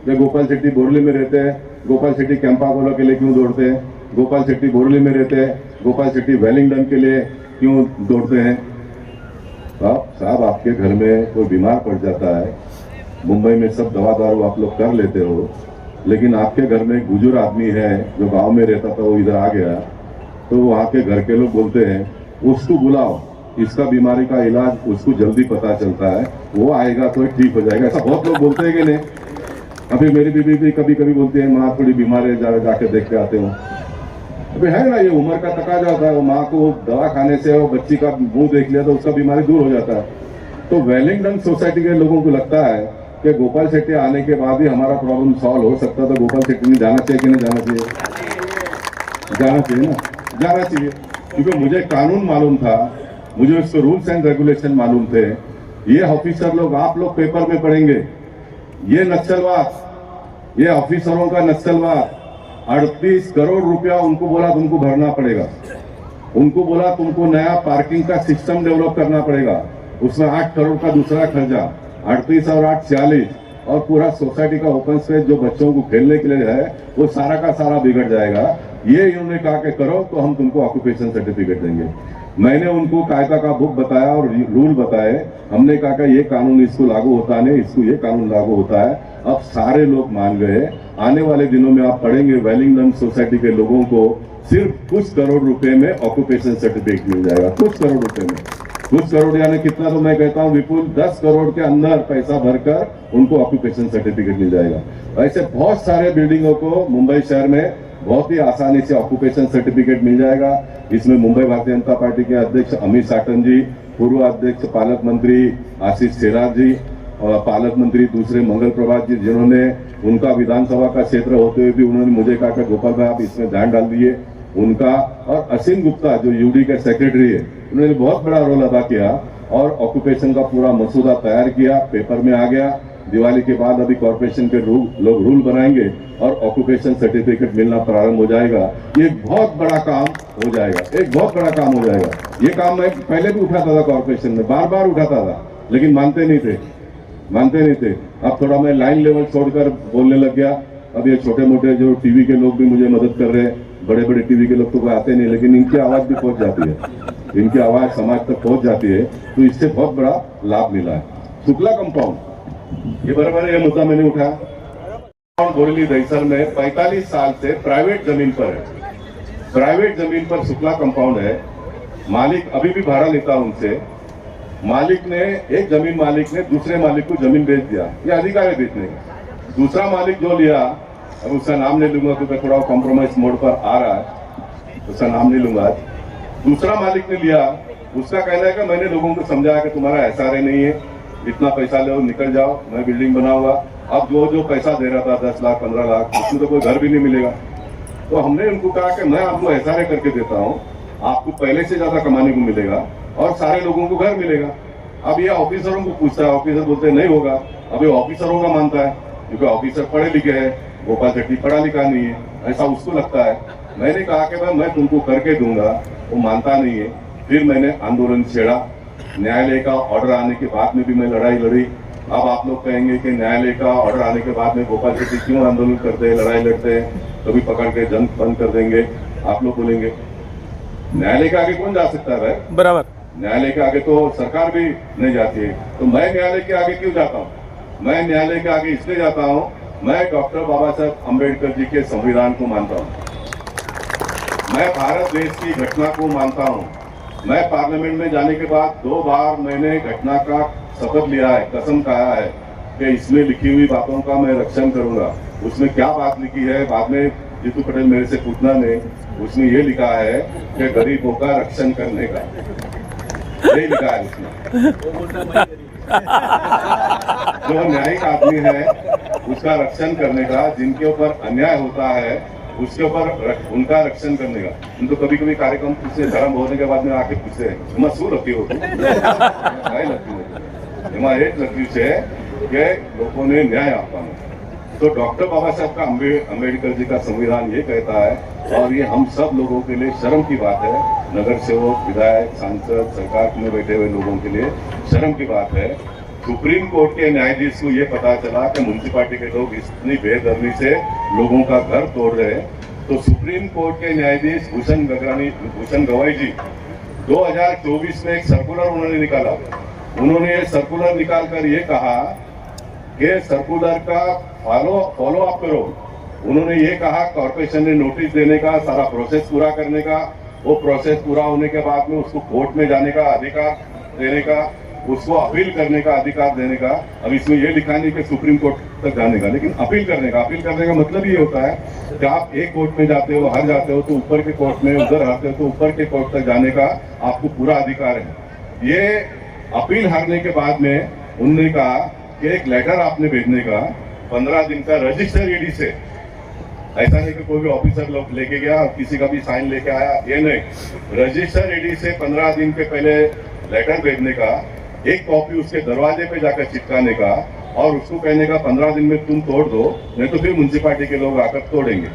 कि गोपाल शेट्टी बोरली में रहते हैं, गोपाल शेट्टी कैंपाकोला के लिए क्यों दौड़ते हैं, गोपाल शेट्टी बोरली में रहते हैं, गोपाल शेट्टी वेलिंगटन के लिए क्यों दौड़ते हैं। साहब आपके घर में कोई बीमार पड़ जाता है, मुंबई में सब दवा दारू आप लोग कर लेते हो, लेकिन आपके घर में एक बुजुर्ग आदमी है जो गांव में रहता था, वो इधर आ गया, तो वहाँ के घर के लोग बोलते हैं उसको बुलाओ, इसका बीमारी का इलाज उसको जल्दी पता चलता है, वो आएगा तो ठीक हो जाएगा। ऐसा बहुत लोग बोलते हैं कि नहीं। अभी मेरी बीबी भी कभी कभी बोलती है माँ थोड़ी बीमार है, जाके देख के आते हो। अभी है ना, ये उम्र का तकाजा होता है। वो माँ को दवा खाने से वो बच्ची का मुंह देख लिया तो उसका बीमारी दूर हो जाता है। तो वेलिंगटन सोसाइटी के लोगों को लगता है कि गोपाल शेट्टी आने के बाद ही हमारा प्रॉब्लम सॉल्व हो सकता, तो गोपाल शेट्टी ने जाना चाहिए कि नहीं जाना चाहिए? जाना चाहिए ना, जाना चाहिए, क्योंकि मुझे कानून मालूम था, मुझे उसके रूल्स एंड रेगुलेशन मालूम थे। ये ऑफिसर लोग, आप लोग पेपर में पढ़ेंगे, ये नक्सलवाद, ये ऑफिसरों का नक्सलवाद, 38 करोड़ रुपया उनको बोला तुमको भरना पड़ेगा, उनको बोला तुमको नया पार्किंग का सिस्टम डेवलप करना पड़ेगा, उसमें 8 करोड़ का दूसरा खर्चा, 38 और 8 40, और पूरा सोसाइटी का ओपन स्पेस जो बच्चों को खेलने के लिए है वो सारा का सारा बिगड़ जाएगा। ये इन्होंने कहा कि करो तो हम तुमको ऑक्यूपेशन सर्टिफिकेट देंगे। मैंने उनको कायदा का बुक बताया और रूल बताए, हमने कहा कि ये कानून इसको लागू होता नहीं, इसको ये कानून लागू होता है। अब सारे लोग मान गए। आने वाले दिनों में आप पढ़ेंगे वेलिंगटन सोसाइटी के लोगों को सिर्फ कुछ करोड़ रुपए में ऑक्यूपेशन सर्टिफिकेट मिल जाएगा, कुछ करोड़ रुपए में। कुछ करोड़ यानी कितना, तो मैं कहता हूं विपुल 10 करोड़ के अंदर पैसा भरकर उनको ऑक्यूपेशन सर्टिफिकेट मिल जाएगा। ऐसे बहुत सारे बिल्डिंगों को मुंबई शहर में बहुत ही आसानी से ऑक्यूपेशन सर्टिफिकेट मिल जाएगा। इसमें मुंबई भारतीय जनता पार्टी के अध्यक्ष अमित साटन जी, पूर्व अध्यक्ष पालक मंत्री आशीष शेलार जी, और पालक मंत्री दूसरे मंगल प्रभात जी, जिन्होंने उनका विधानसभा का क्षेत्र होते हुए भी उन्होंने मुझे कहा कि गोपाल भाई आप इसमें ध्यान डाल दिए, उनका, और असीम गुप्ता जो यूडी के सेक्रेटरी है, उन्होंने बहुत बड़ा रोल अदा किया और ऑक्यूपेशन का पूरा मसूदा तैयार किया, पेपर में आ गया। दिवाली के बाद अभी कॉर्पोरेशन के लोग रूल बनाएंगे और ऑक्यूपेशन सर्टिफिकेट मिलना प्रारंभ हो जाएगा। ये एक बहुत बड़ा काम हो जाएगा, एक बहुत बड़ा काम हो जाएगा। ये काम मैं पहले भी उठाता था कॉर्पोरेशन में, बार बार उठाता था, लेकिन मानते नहीं थे। अब थोड़ा मैं लाइन लेवल छोड़कर बोलने लग गया। अब ये छोटे मोटे जो टीवी के लोग भी मुझे मदद कर रहे हैं, बड़े बड़े टीवी के लोग तो कोई आते नहीं, लेकिन इनकी आवाज भी पहुंच जाती है, इनकी आवाज समाज तक पहुंच जाती है, तो इससे बहुत बड़ा लाभ मिला है। शुक्ला कंपाउंड, ये बराबर है, ये मुद्दा मैंने उठाया। बोरेली दहिसर में 45 साल से प्राइवेट जमीन पर है, प्राइवेट जमीन पर शुक्ला कंपाउंड है। मालिक अभी भी भाड़ा लेता है उनसे। मालिक ने, एक जमीन मालिक ने दूसरे मालिक को जमीन बेच दिया, ये अधिकार है बेचने का। दूसरा मालिक जो लिया, अब उसका नाम नहीं लूंगा क्योंकि थोड़ा कॉम्प्रोमाइज मोड पर आ रहा है, उसका नाम नहीं लूंगा। दूसरा मालिक ने लिया, उसका कहना है कि मैंने लोगों को समझाया कि तुम्हारा एसआरए नहीं है, इतना पैसा लो, निकल जाओ, मैं बिल्डिंग बनाऊंगा। अब जो पैसा दे रहा था 10 लाख 15 लाख, उसमें तो कोई घर भी नहीं मिलेगा। तो हमने उनको कहा कि मैं आपको एसआरए करके देता हूँ, आपको पहले से ज्यादा कमाने को मिलेगा और सारे लोगों को घर मिलेगा। अब ये ऑफिसरों को पूछता है, ऑफिसर बोलते नहीं होगा। अब ये ऑफिसरों का मानता है क्योंकि ऑफिसर पढ़े लिखे हैं, गोपाल शेट्टी पढ़ा लिखा नहीं है, ऐसा उसको लगता है। मैंने कहा कि भाई मैं तुमको करके दूंगा, वो मानता नहीं है। फिर मैंने आंदोलन छेड़ा, न्यायालय का ऑर्डर आने के बाद में भी मैं लड़ाई लड़ी। अब आप लोग कहेंगे कि न्यायालय का ऑर्डर आने के बाद में गोपाल शेट्टी क्यों आंदोलन करते हैं, लड़ाई लड़ते हैं, कभी पकड़ के जंग बंद कर देंगे। आप लोग बोलेंगे न्यायालय के आगे कौन जा सकता है भाई? बराबर, न्यायालय के आगे तो सरकार भी नहीं जाती है। तो मैं न्यायालय के आगे क्यों जाता हूँ? मैं न्यायालय के आगे इसलिए जाता हूँ, मैं डॉक्टर बाबा साहब अम्बेडकर जी के संविधान को मानता हूँ, मैं भारत देश की घटना को मानता हूँ। मैं पार्लियामेंट में जाने के बाद 2 बार मैंने घटना का शपथ लिया है, कसम खाया है कि इसमें लिखी हुई बातों का मैं रक्षण करूंगा। उसमें क्या बात लिखी है बाद में जीतू पटेल मेरे से पूछना नहीं, उसमें ये लिखा है कि गरीबों का रक्षण करने का, यही लिखा है उसमें। जो न्यायिक आदमी है उसका रक्षण करने का, जिनके ऊपर अन्याय होता है उसके ऊपर उनका रक्षण करने का। उनको कभी कभी कार्यक्रम पूछते, धर्म होने के बाद में आके पूछते मसूर लगती होती लगती है कि लोगों ने न्याय आपका। तो डॉक्टर बाबा साहब का अम्बेडकर जी का संविधान ये कहता है, और ये हम सब लोगों के लिए शर्म की बात है, नगर सेवक, विधायक, सांसद, सरकार में बैठे हुए लोगों के लिए शर्म की बात है। सुप्रीम कोर्ट के न्यायाधीश को ये पता चला कि म्युनिसिपालिटी के लोग इतनी बेदर्दी से लोगों का घर तोड़ रहे हैं, तो सुप्रीम कोर्ट के न्यायाधीश भूषण गवाई जी 2024 में एक सर्कुलर उन्होंने निकाला। उन्होंने ये सर्कुलर निकालकर ये कहा कि सर्कुलर का फॉलो अप करो। उन्होंने ये कहा कॉर्पोरेशन ने नोटिस देने का, सारा प्रोसेस पूरा करने का, वो प्रोसेस पूरा होने के बाद में उसको कोर्ट में जाने का अधिकार देने का, उसको अपील करने का अधिकार देने का। अब इसमें ये लिखा नहीं कि सुप्रीम कोर्ट तक जाने का, लेकिन अपील करने का। अपील करने का मतलब ये होता है कि आप एक कोर्ट में जाते हो, हार जाते हो तो ऊपर के कोर्ट में, उधर हारते हो तो ऊपर के कोर्ट तक जाने का आपको पूरा अधिकार है। ये अपील हारने के बाद में उन्होंने कहा कि एक लेटर आपने भेजने का 15 दिन का रजिस्टर ईडी से, ऐसा नहीं कि कोई भी ऑफिसर लोग लेके गया और किसी का भी साइन लेके आया, ये नहीं, रजिस्टर ईडी से 15 दिन के पहले लेटर भेजने का, एक कॉपी उसके दरवाजे पे जाकर चिपकाने का और उसको कहने का 15 दिन में तुम तोड़ दो, नहीं तो फिर म्युनिसिपालिटी के लोग आकर तोड़ेंगे।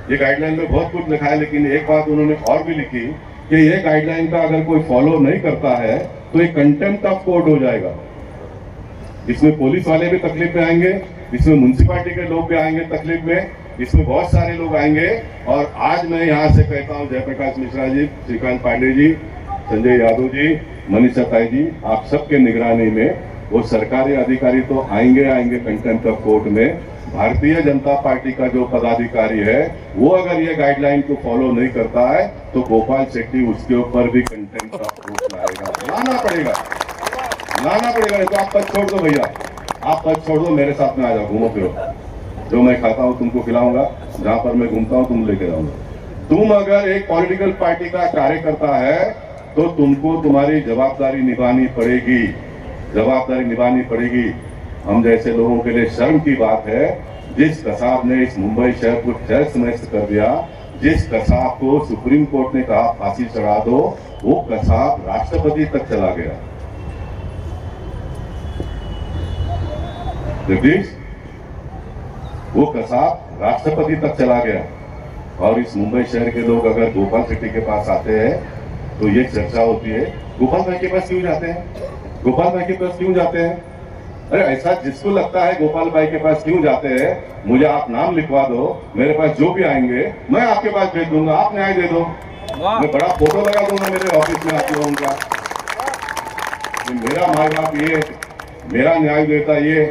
ये गाइडलाइन में बहुत कुछ लिखा है, लेकिन एक बात उन्होंने और भी लिखी कि ये गाइडलाइन का अगर कोई फॉलो नहीं करता है तो ये कंटेम्प्ट ऑफ कोर्ट हो जाएगा। इसमें पुलिस वाले भी तकलीफ में आएंगे, इसमें म्युनिसिपालिटी के लोग भी आएंगे तकलीफ में, इसमें बहुत सारे लोग आएंगे। और आज मैं यहाँ से कहता हूँ, जयप्रकाश मिश्रा जी, श्रीकांत पांडे जी, संजय यादव जी, मनीषा ताई जी, आप सबके निगरानी में वो सरकारी अधिकारी तो आएंगे कंटेम्प्ट ऑफ कोर्ट में। भारतीय जनता पार्टी का जो पदाधिकारी है वो अगर ये गाइडलाइन को फॉलो नहीं करता है तो गोपाल शेट्टी उसके ऊपर भी कंटेम्प्ट ऑफ कोर्ट लाना पड़ेगा। नहीं तो आप पद छोड़ दो भैया, आप पद छोड़ दो, मेरे साथ में आ जाओ, घूमो फिरो, जो मैं खाता हूँ तुमको खिलाऊंगा, जहां पर मैं घूमता हूँ तुम लेके जाऊंगा। तुम अगर एक पॉलिटिकल पार्टी का कार्यकर्ता है तो तुमको तुम्हारी जवाबदारी निभानी पड़ेगी। हम जैसे लोगों के लिए शर्म की बात है, जिस कसाब ने इस मुंबई शहर को तहस नहस कर दिया, जिस कसाब को सुप्रीम कोर्ट ने कहा फांसी चढ़ा दो, वो कसाब राष्ट्रपति तक चला गया। जगदीश, वो कसाब राष्ट्रपति तक चला गया। और इस मुंबई शहर के लोग अगर गोपाल शेट्टी के पास आते हैं तो ये चर्चा होती है, गोपाल भाई के पास क्यों जाते हैं? अरे ऐसा जिसको लगता है गोपाल भाई के पास क्यों जाते हैं, मुझे आप नाम लिखवा दो, मेरे पास जो भी आएंगे मैं आपके पास भेज दूंगा, आप न्याय दे दो, मैं बड़ा फोटो लगा दूंगा मेरे ऑफिस में आप लोगों का, मेरा माँ बाप ये, मेरा न्याय देता ये,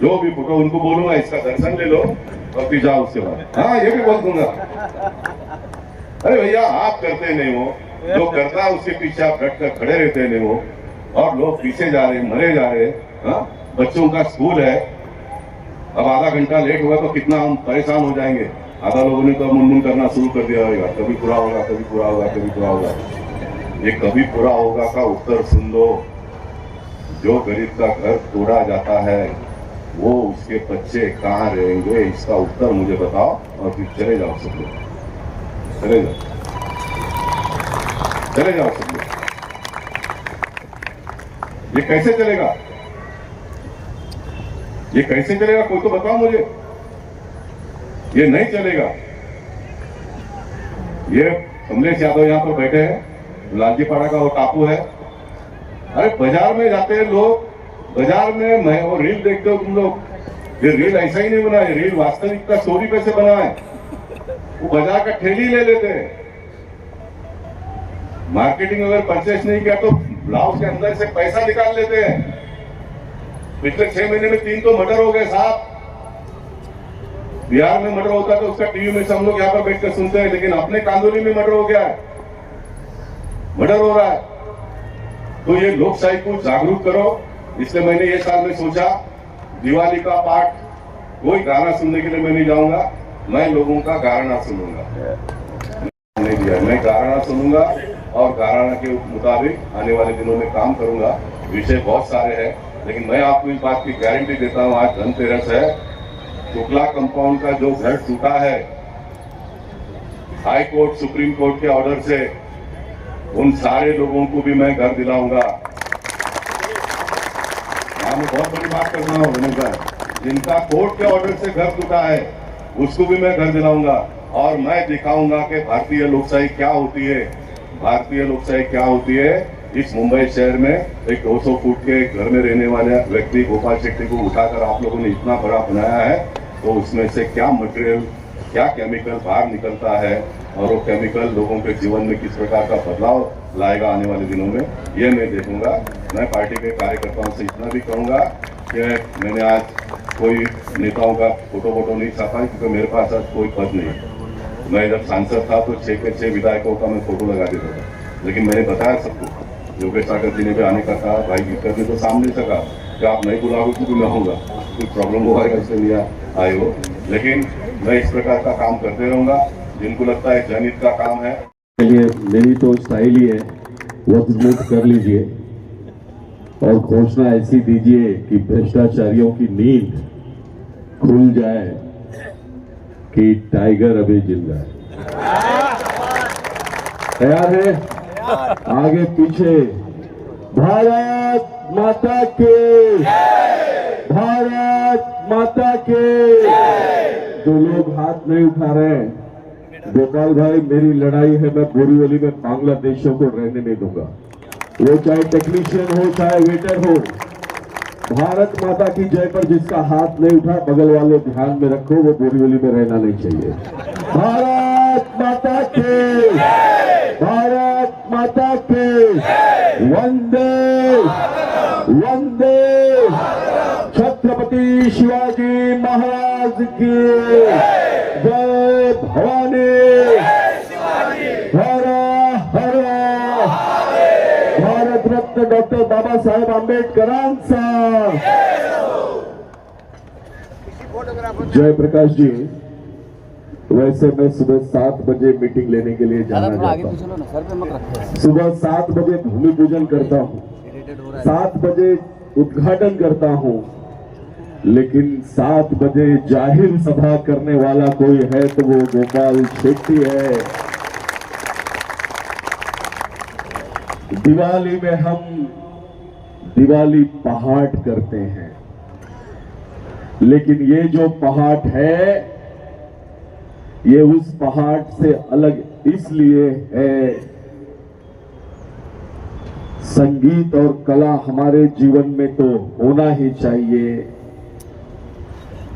जो भी फोटो उनको बोलूंगा इसका दर्शन ले लो और फिर जाओ उसके बाद। हाँ, ये भी बोल दूंगा। अरे भैया, आप करते नहीं हो, जो करता है उसके पीछे आप डट कर खड़े रहते नहीं हो, और लोग पीछे जा रहे, मरे जा रहे। हाँ, बच्चों का स्कूल है, अब आधा घंटा लेट हुआ तो कितना हम परेशान हो जाएंगे। आधा लोगों ने तो मुनमुन करना शुरू कर दिया होगा, कभी पूरा होगा, कभी पूरा होगा, कभी पूरा होगा। ये कभी पूरा होगा का उत्तर सुन लो। जो गरीब का घर तोड़ा जाता है वो उसके बच्चे कहाँ रहेंगे, इसका उत्तर मुझे बताओ और फिर चले जाओ सब लोग, चले जाओ सब लोग। ये कैसे चलेगा? कोई तो बताओ मुझे। ये नहीं चलेगा। ये कमलेश यादव यहाँ पर बैठे हैं, लालजी पाड़ा का वो टापू है। अरे बाजार में जाते हैं लोग, बाजार में मैं वो रील देखते हो तुम लोग, ये रील ऐसा ही नहीं बना है, रील वास्तविकता स्टोरी पे से बना है। वो बाजार का ठेली ले लेते हैं, मार्केटिंग अगर परचेस नहीं किया तो ब्लाउज के अंदर से पैसा निकाल लेते हैं। पिछले 6 महीने में 3 तो मर्डर हो गए साहब। बिहार में मर्डर होता है तो उसका टीवी में से हम लोग यहाँ पर बैठकर सुनते हैं, लेकिन अपने कांदोली में मर्डर हो गया है, मर्डर हो रहा है। तो ये लोकशाही को जागरूक करो। इसलिए मैंने ये साल में सोचा दिवाली का पाठ, कोई गाना सुनने के लिए मैं नहीं जाऊंगा, मैं लोगों का गाना सुनूंगा। नहीं दिया, मैं गाना सुनूंगा और गाना के मुताबिक आने वाले दिनों में काम करूंगा। विषय बहुत सारे हैं, लेकिन मैं आपको इस बात की गारंटी देता हूं, आज धनतेरस है, शुक्ला कंपाउंड का जो घर टूटा है हाई कोर्ट सुप्रीम कोर्ट के ऑर्डर से, उन सारे लोगों को भी मैं घर दिलाऊंगा। मैं बहुत बड़ी बात कर रहा हूँ रमेश भाई, जिनका कोर्ट के ऑर्डर से घर टूटा है उसको भी मैं घर दिलाऊंगा। और मैं दिखाऊंगा कि भारतीय लोकशाही क्या होती है। इस मुंबई शहर में एक 200 फुट के घर में रहने वाले व्यक्ति गोपाल शेट्टी को उठाकर आप लोगों ने इतना बड़ा बनाया है, तो उसमें से क्या मटेरियल, क्या केमिकल बाहर निकलता है और वो केमिकल लोगों के जीवन में किस प्रकार का बदलाव लाएगा आने वाले दिनों में, ये मैं देखूंगा। मैं पार्टी के कार्यकर्ताओं से इतना भी कहूंगा कि मैंने आज कोई नेताओं का फोटो नहीं छापा, क्योंकि मेरे पास आज कोई पद नहीं है। मैं जब सांसद था तो 6 के 6 विधायकों का मैं फोटो लगा देता था, लेकिन मैंने बताया सबको, योगेश सागर जी ने भी आने का कहा, भाई विक्टर ने तो सामने से कहा कि आप नहीं बुलाओगे क्योंकि मैं आऊँगा, कुछ प्रॉब्लम होगा इसलिए आए हो। लेकिन मैं इस प्रकार का काम करते रहूँगा। जिनको लगता है जनहित का काम है, चलिए मेरी तो स्टाइल ही है, वो कर लीजिए। और घोषणा ऐसी दीजिए कि भ्रष्टाचारियों की नींद खुल जाए कि टाइगर अभी जिंदा है। तैयार है? आगे पीछे। भारत माता के, भारत माता के। जो लोग हाथ नहीं उठा रहे हैं, गोपाल भाई, मेरी लड़ाई है, मैं बोरीवली में बांग्लादेशियों को रहने नहीं दूंगा, वो चाहे टेक्नीशियन हो चाहे वेटर हो। भारत माता की जय पर जिसका हाथ नहीं उठा, बगल वाले ध्यान में रखो, वो बोरीवली में रहना नहीं चाहिए। भारत माता के, भारत माता के। वंदे वंदे छत्रपति शिवाजी महाराज की जय भवानी। हर हर भारत रत्न डॉक्टर बाबा साहेब आंबेडकरांचा जय। प्रकाश जी, वैसे मैं सुबह 7 बजे मीटिंग लेने के लिए जाना चाहता हूँ। सुबह 7 बजे भूमि पूजन करता हूँ, 7 बजे उद्घाटन करता हूँ, लेकिन 7 बजे जाहिर सभा करने वाला कोई है तो वो गोपाल शेट्टी है। दिवाली में हम दिवाली पहाट करते हैं, लेकिन ये जो पहाट है ये उस पहाट से अलग इसलिए है, संगीत और कला हमारे जीवन में तो होना ही चाहिए,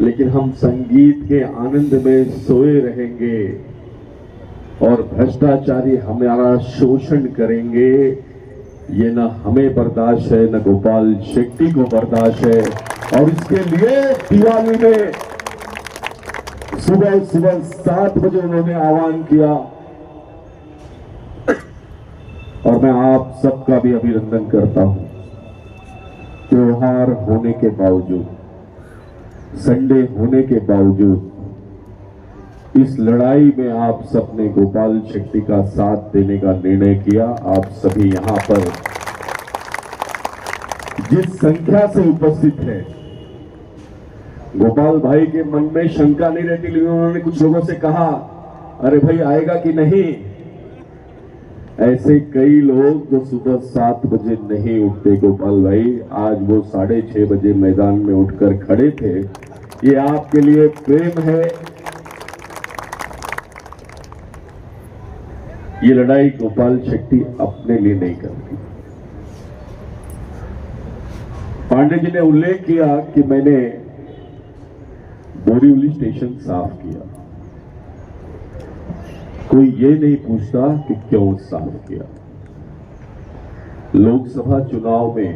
लेकिन हम संगीत के आनंद में सोए रहेंगे और भ्रष्टाचारी हमारा शोषण करेंगे, ये न हमें बर्दाश्त है न गोपाल शेट्टी को बर्दाश्त है। और इसके लिए दिवाली में सुबह 7 बजे उन्होंने आह्वान किया और मैं आप सबका भी अभिनंदन करता हूं। त्योहार होने के बावजूद, संडे होने के बावजूद, इस लड़ाई में आप सबने गोपाल शेट्टी का साथ देने का निर्णय किया। आप सभी यहां पर जिस संख्या से उपस्थित है, गोपाल भाई के मन में शंका नहीं रहती, लेकिन उन्होंने कुछ लोगों से कहा, अरे भाई आएगा कि नहीं। ऐसे कई लोग जो सुबह 7 बजे नहीं उठते गोपाल भाई, आज वो 6:30 बजे मैदान में उठकर खड़े थे। ये आपके लिए प्रेम है। ये लड़ाई गोपाल शेट्टी अपने लिए नहीं करती। पांडे जी ने उल्लेख किया कि मैंने बोरीवली स्टेशन साफ किया। कोई ये नहीं पूछता कि क्यों साफ किया। लोकसभा चुनाव में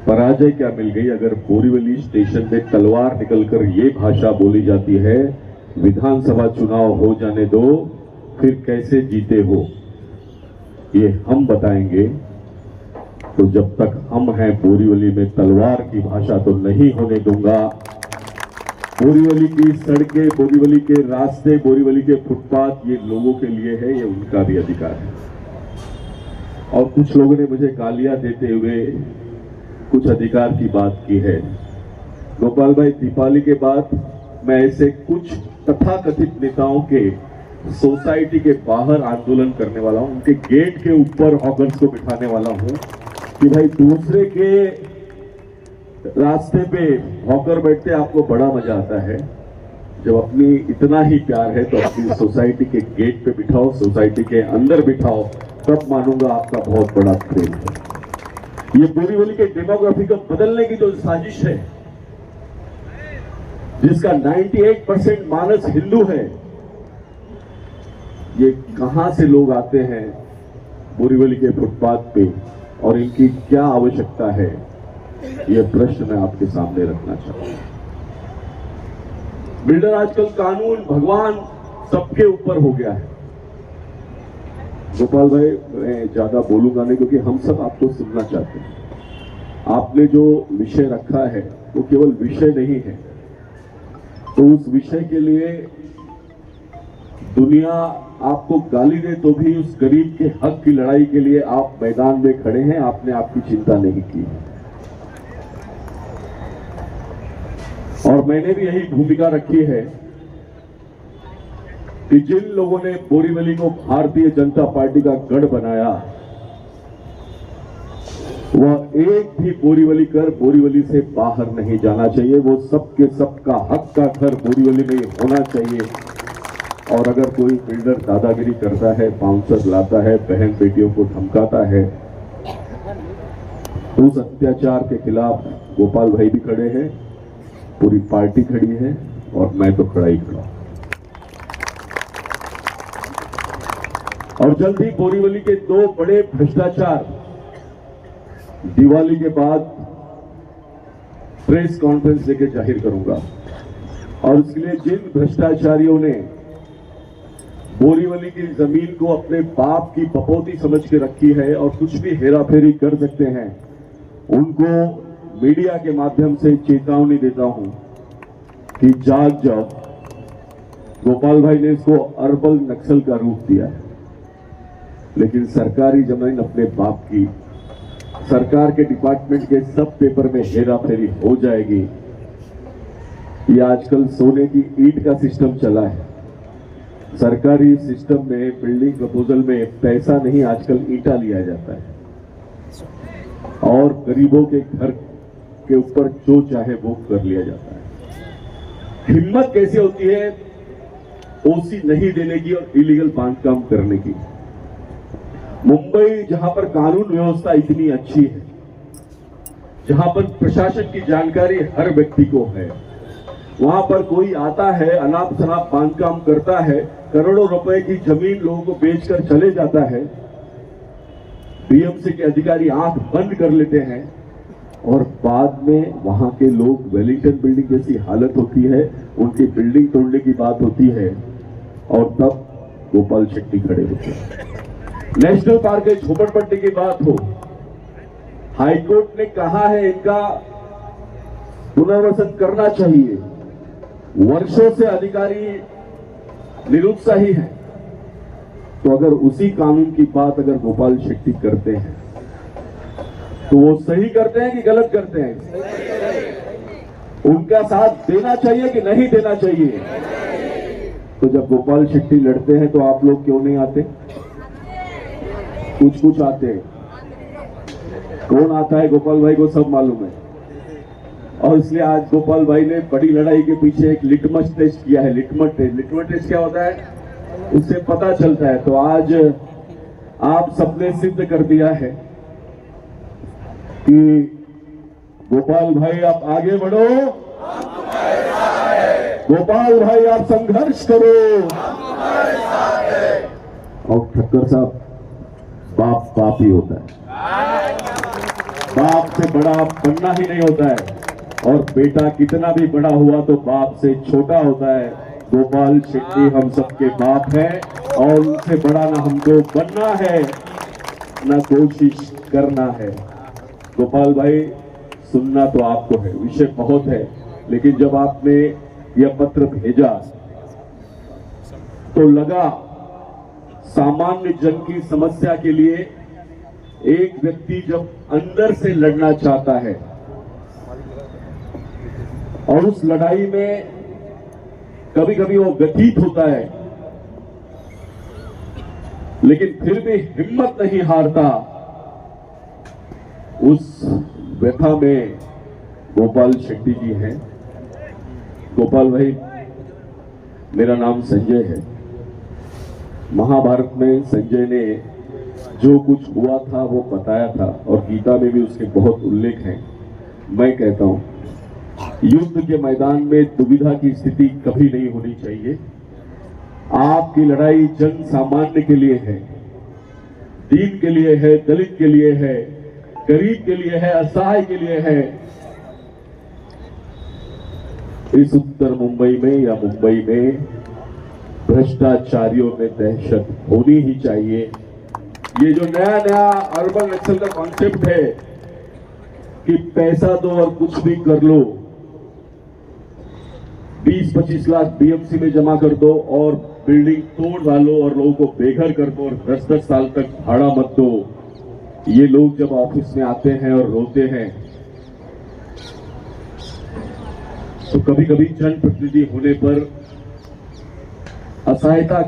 पराजय क्या मिल गई अगर बोरीवली स्टेशन में तलवार निकलकर ये भाषा बोली जाती है, विधानसभा चुनाव हो जाने दो, फिर कैसे जीते हो, ये हम बताएंगे। तो जब तक हम हैं बोरीवली में तलवार की भाषा तो नहीं होने दूंगा। बोरीवली की सड़कें, बोरीवली के रास्ते, बोरीवली के फुटपाथ ये लोगों के लिए है, ये उनका भी अधिकार है। और कुछ लोगों ने मुझे गालियां देते हुए कुछ अधिकार की बात की है। गोपाल भाई, दीपावली के बाद मैं ऐसे कुछ तथाकथित नेताओं के सोसाइटी के बाहर आंदोलन करने वाला हूं, उनके गेट के ऊपर हॉकर्स को बिठाने वाला हूं कि भाई दूसरे के रास्ते पे हॉकर बैठते आपको बड़ा मजा आता है, जब अपनी इतना ही प्यार है तो अपनी सोसाइटी के गेट पे बिठाओ, सोसाइटी के अंदर बिठाओ, तब मानूंगा आपका बहुत बड़ा प्रेम है। ये बोरीवली के डेमोग्राफी को बदलने की जो साजिश है, जिसका 98% मानस हिंदू है, ये कहां से लोग आते हैं बोरीवली के फुटपाथ पे और इनकी क्या आवश्यकता है, ये प्रश्न मैं आपके सामने रखना चाहता हूं। बिल्डर आजकल कानून भगवान सबके ऊपर हो गया है। गोपाल भाई, मैं ज्यादा बोलूंगा नहीं क्योंकि हम सब आपको सुनना चाहते हैं। आपने जो विषय रखा है वो केवल विषय नहीं है, तो उस विषय के लिए दुनिया आपको गाली दे तो भी उस गरीब के हक की लड़ाई के लिए आप मैदान में खड़े हैं, आपने आपकी चिंता नहीं की। और मैंने भी यही भूमिका रखी है कि जिन लोगों ने बोरीवली को भारतीय जनता पार्टी का गढ़ बनाया, वह एक भी बोरीवली कर बोरीवली से बाहर नहीं जाना चाहिए। वो सबके सबका हक का घर बोरीवली में होना चाहिए। और अगर कोई बिल्डर दादागिरी करता है, बाउंसर लाता है, बहन बेटियों को धमकाता है, तो उस अत्याचार के खिलाफ गोपाल भाई भी खड़े हैं, पूरी पार्टी खड़ी है और मैं तो खड़ा ही खड़ा। और जल्द ही बोरीवली के 2 बड़े भ्रष्टाचार दिवाली के बाद प्रेस कॉन्फ्रेंस लेके जाहिर करूंगा। और उसके लिए जिन भ्रष्टाचारियों ने बोरीवली की जमीन को अपने बाप की बपोती समझ के रखी है और कुछ भी हेराफेरी कर सकते हैं, उनको मीडिया के माध्यम से चेतावनी देता हूं कि जाग जाओ। गोपाल भाई ने इसको अर्बन नक्सल का रूप दिया है, लेकिन सरकारी जमीन अपने बाप की, सरकार के डिपार्टमेंट के सब पेपर में हेराफेरी हो जाएगी। ये आजकल सोने की ईंट का सिस्टम चला है। सरकारी सिस्टम में बिल्डिंग प्रपोजल में पैसा नहीं, आजकल ईंटा लिया जाता है और गरीबों के घर के ऊपर जो चाहे वो कर लिया जाता है। हिम्मत कैसी होती है ओसी नहीं देने की और इलीगल बांधकाम करने की। मुंबई जहां पर कानून व्यवस्था इतनी अच्छी है, जहां पर प्रशासन की जानकारी हर व्यक्ति को है, वहां पर कोई आता है, अनाप शनाप बांधकाम करता है, करोड़ों रुपए की जमीन लोगों को बेचकर चले जाता है, बीएमसी के अधिकारी आंख बंद कर लेते हैं और बाद में वहां के लोग, वेलिंगटन बिल्डिंग जैसी हालत होती है, उनकी बिल्डिंग तोड़ने की बात होती है और तब गोपाल शेट्टी खड़े होते हैं। नेशनल पार्क के झोपड़पट्टी की बात हो, हाईकोर्ट ने कहा है इनका पुनर्वसन करना चाहिए। वर्षों से अधिकारी निरुत्साही है, तो अगर उसी कानून की बात अगर गोपाल शेट्टी करते हैं तो वो सही करते हैं कि गलत करते हैं? उनका साथ देना चाहिए कि नहीं देना चाहिए? तो जब गोपाल शेट्टी लड़ते हैं तो आप लोग क्यों नहीं आते? कुछ आते हैं। कौन आता है गोपाल भाई को सब मालूम है। और इसलिए आज गोपाल भाई ने बड़ी लड़ाई के पीछे एक लिटमस टेस्ट किया है। लिटमस टेस्ट क्या होता है, उससे पता चलता है। तो आज आप सबने सिद्ध कर दिया है कि गोपाल भाई आप आगे बढ़ो, गोपाल भाई आप संघर्ष करो। और ठक्कर साहब, बाप ही होता है, बाप से बड़ा बनना ही नहीं होता है। और बेटा कितना भी बड़ा हुआ तो बाप से छोटा होता है। गोपाल शेट्टी हम सबके बाप हैं और उनसे बड़ा ना हमको बनना है ना कोशिश करना है। गोपाल भाई, सुनना तो आपको है, विषय बहुत है, लेकिन जब आपने यह पत्र भेजा तो लगा सामान्य जन की समस्या के लिए एक व्यक्ति जब अंदर से लड़ना चाहता है और उस लड़ाई में कभी कभी वो व्यतीत होता है, लेकिन फिर भी हिम्मत नहीं हारता, उस व्यथा में गोपाल शेट्टी जी हैं। गोपाल भाई, मेरा नाम संजय है। महाभारत में संजय ने जो कुछ हुआ था वो बताया था और गीता में भी उसके बहुत उल्लेख हैं। मैं कहता हूं, युद्ध के मैदान में दुविधा की स्थिति कभी नहीं होनी चाहिए। आपकी लड़ाई जन सामान्य के लिए है, दीन के लिए है, दलित के लिए है, गरीब के लिए है, असहाय के लिए है। इस उत्तर मुंबई में या मुंबई में भ्रष्टाचारियों में दहशत होनी ही चाहिए। ये जो नया अर्बन नक्सल का कॉन्सेप्ट है कि पैसा दो और कुछ भी कर लो, 20-25 लाख बीएमसी में जमा कर दो और बिल्डिंग तोड़ डालो और लोगों को बेघर कर दो और 10-10 साल तक भाड़ा मत दो। ये लोग जब ऑफिस में आते हैं और रोते हैं तो कभी कभी जनप्रतिनिधि होने पर, असहायता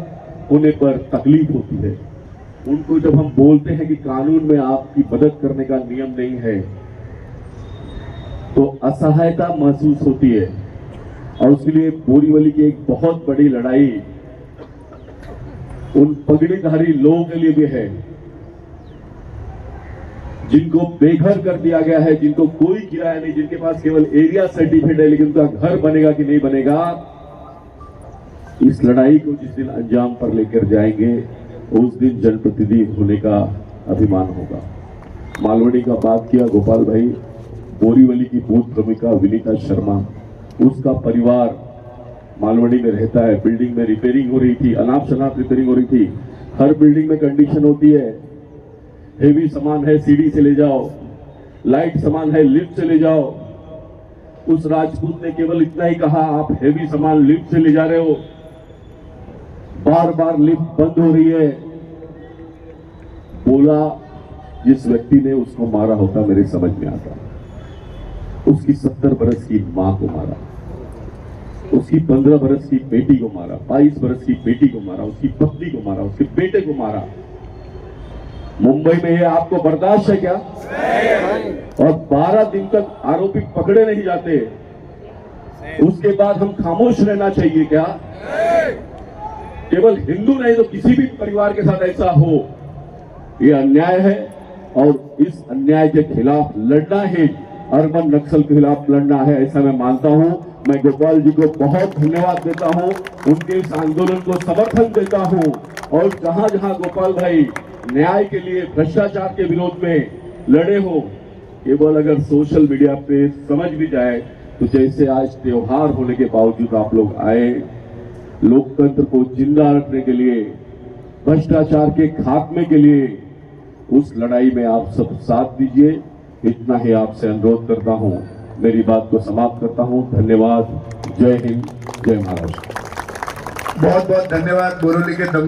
होने पर तकलीफ होती है। उनको जब हम बोलते हैं कि कानून में आपकी मदद करने का नियम नहीं है तो असहायता महसूस होती है। और उसके लिए बोरीवली की एक बहुत बड़ी लड़ाई उन पगड़ीधारी लोगों के लिए भी है जिनको बेघर कर दिया गया है, जिनको कोई किराया नहीं, जिनके पास केवल एरिया सर्टिफिकेट है लेकिन उनका घर बनेगा कि नहीं बनेगा। इस लड़ाई को जिस दिन अंजाम पर लेकर जाएंगे उस दिन जनप्रतिनिधि होने का अभिमान होगा। मालवनी का बात किया गोपाल भाई, बोरीवली की बूथ प्रमुखा विनीता शर्मा, उसका परिवार मालवनी में रहता है। बिल्डिंग में रिपेयरिंग हो रही थी, अनाप शनाप रिपेयरिंग हो रही थी। हर बिल्डिंग में कंडीशन होती है, हेवी सामान है सीढ़ी से ले जाओ, लाइट सामान है लिफ्ट से ले जाओ। उस राजपूत ने केवल इतना ही कहा, आप हेवी सामान लिफ्ट से ले जा रहे हो, बार बार लिफ्ट बंद हो रही है। बोला जिस व्यक्ति ने उसको मारा होता मेरे समझ में आता। उसकी 70 बरस की मां को मारा, उसकी 15 बरस की बेटी को मारा, 22 बरस की बेटी को मारा, उसकी पत्नी को मारा, उसके बेटे को मारा। मुंबई में ये आपको बर्दाश्त है क्या? और 12 दिन तक आरोपी पकड़े नहीं जाते, उसके बाद हम खामोश रहना चाहिए क्या? केवल हिंदू नहीं तो किसी भी परिवार के साथ ऐसा हो, ये अन्याय है। और इस अन्याय के खिलाफ लड़ना है, अर्बन नक्सल के खिलाफ लड़ना है, ऐसा मैं मानता हूं। मैं गोपाल जी को बहुत धन्यवाद देता हूं, उनके इस आंदोलन को समर्थन देता हूं। और जहां जहां गोपाल भाई न्याय के लिए, भ्रष्टाचार के विरोध में लड़े हो, केवल अगर सोशल मीडिया पे समझ भी जाए तो जैसे आज त्योहार होने के बावजूद आप लोग आए, लोकतंत्र को जिंदा रखने के लिए, भ्रष्टाचार के खात्मे के लिए, उस लड़ाई में आप सब साथ दीजिए। इतना ही आपसे अनुरोध करता हूं, मेरी बात को समाप्त करता हूं। धन्यवाद। जय हिंद, जय महाराष्ट्र। बहुत बहुत धन्यवाद बोरीवली के दमदार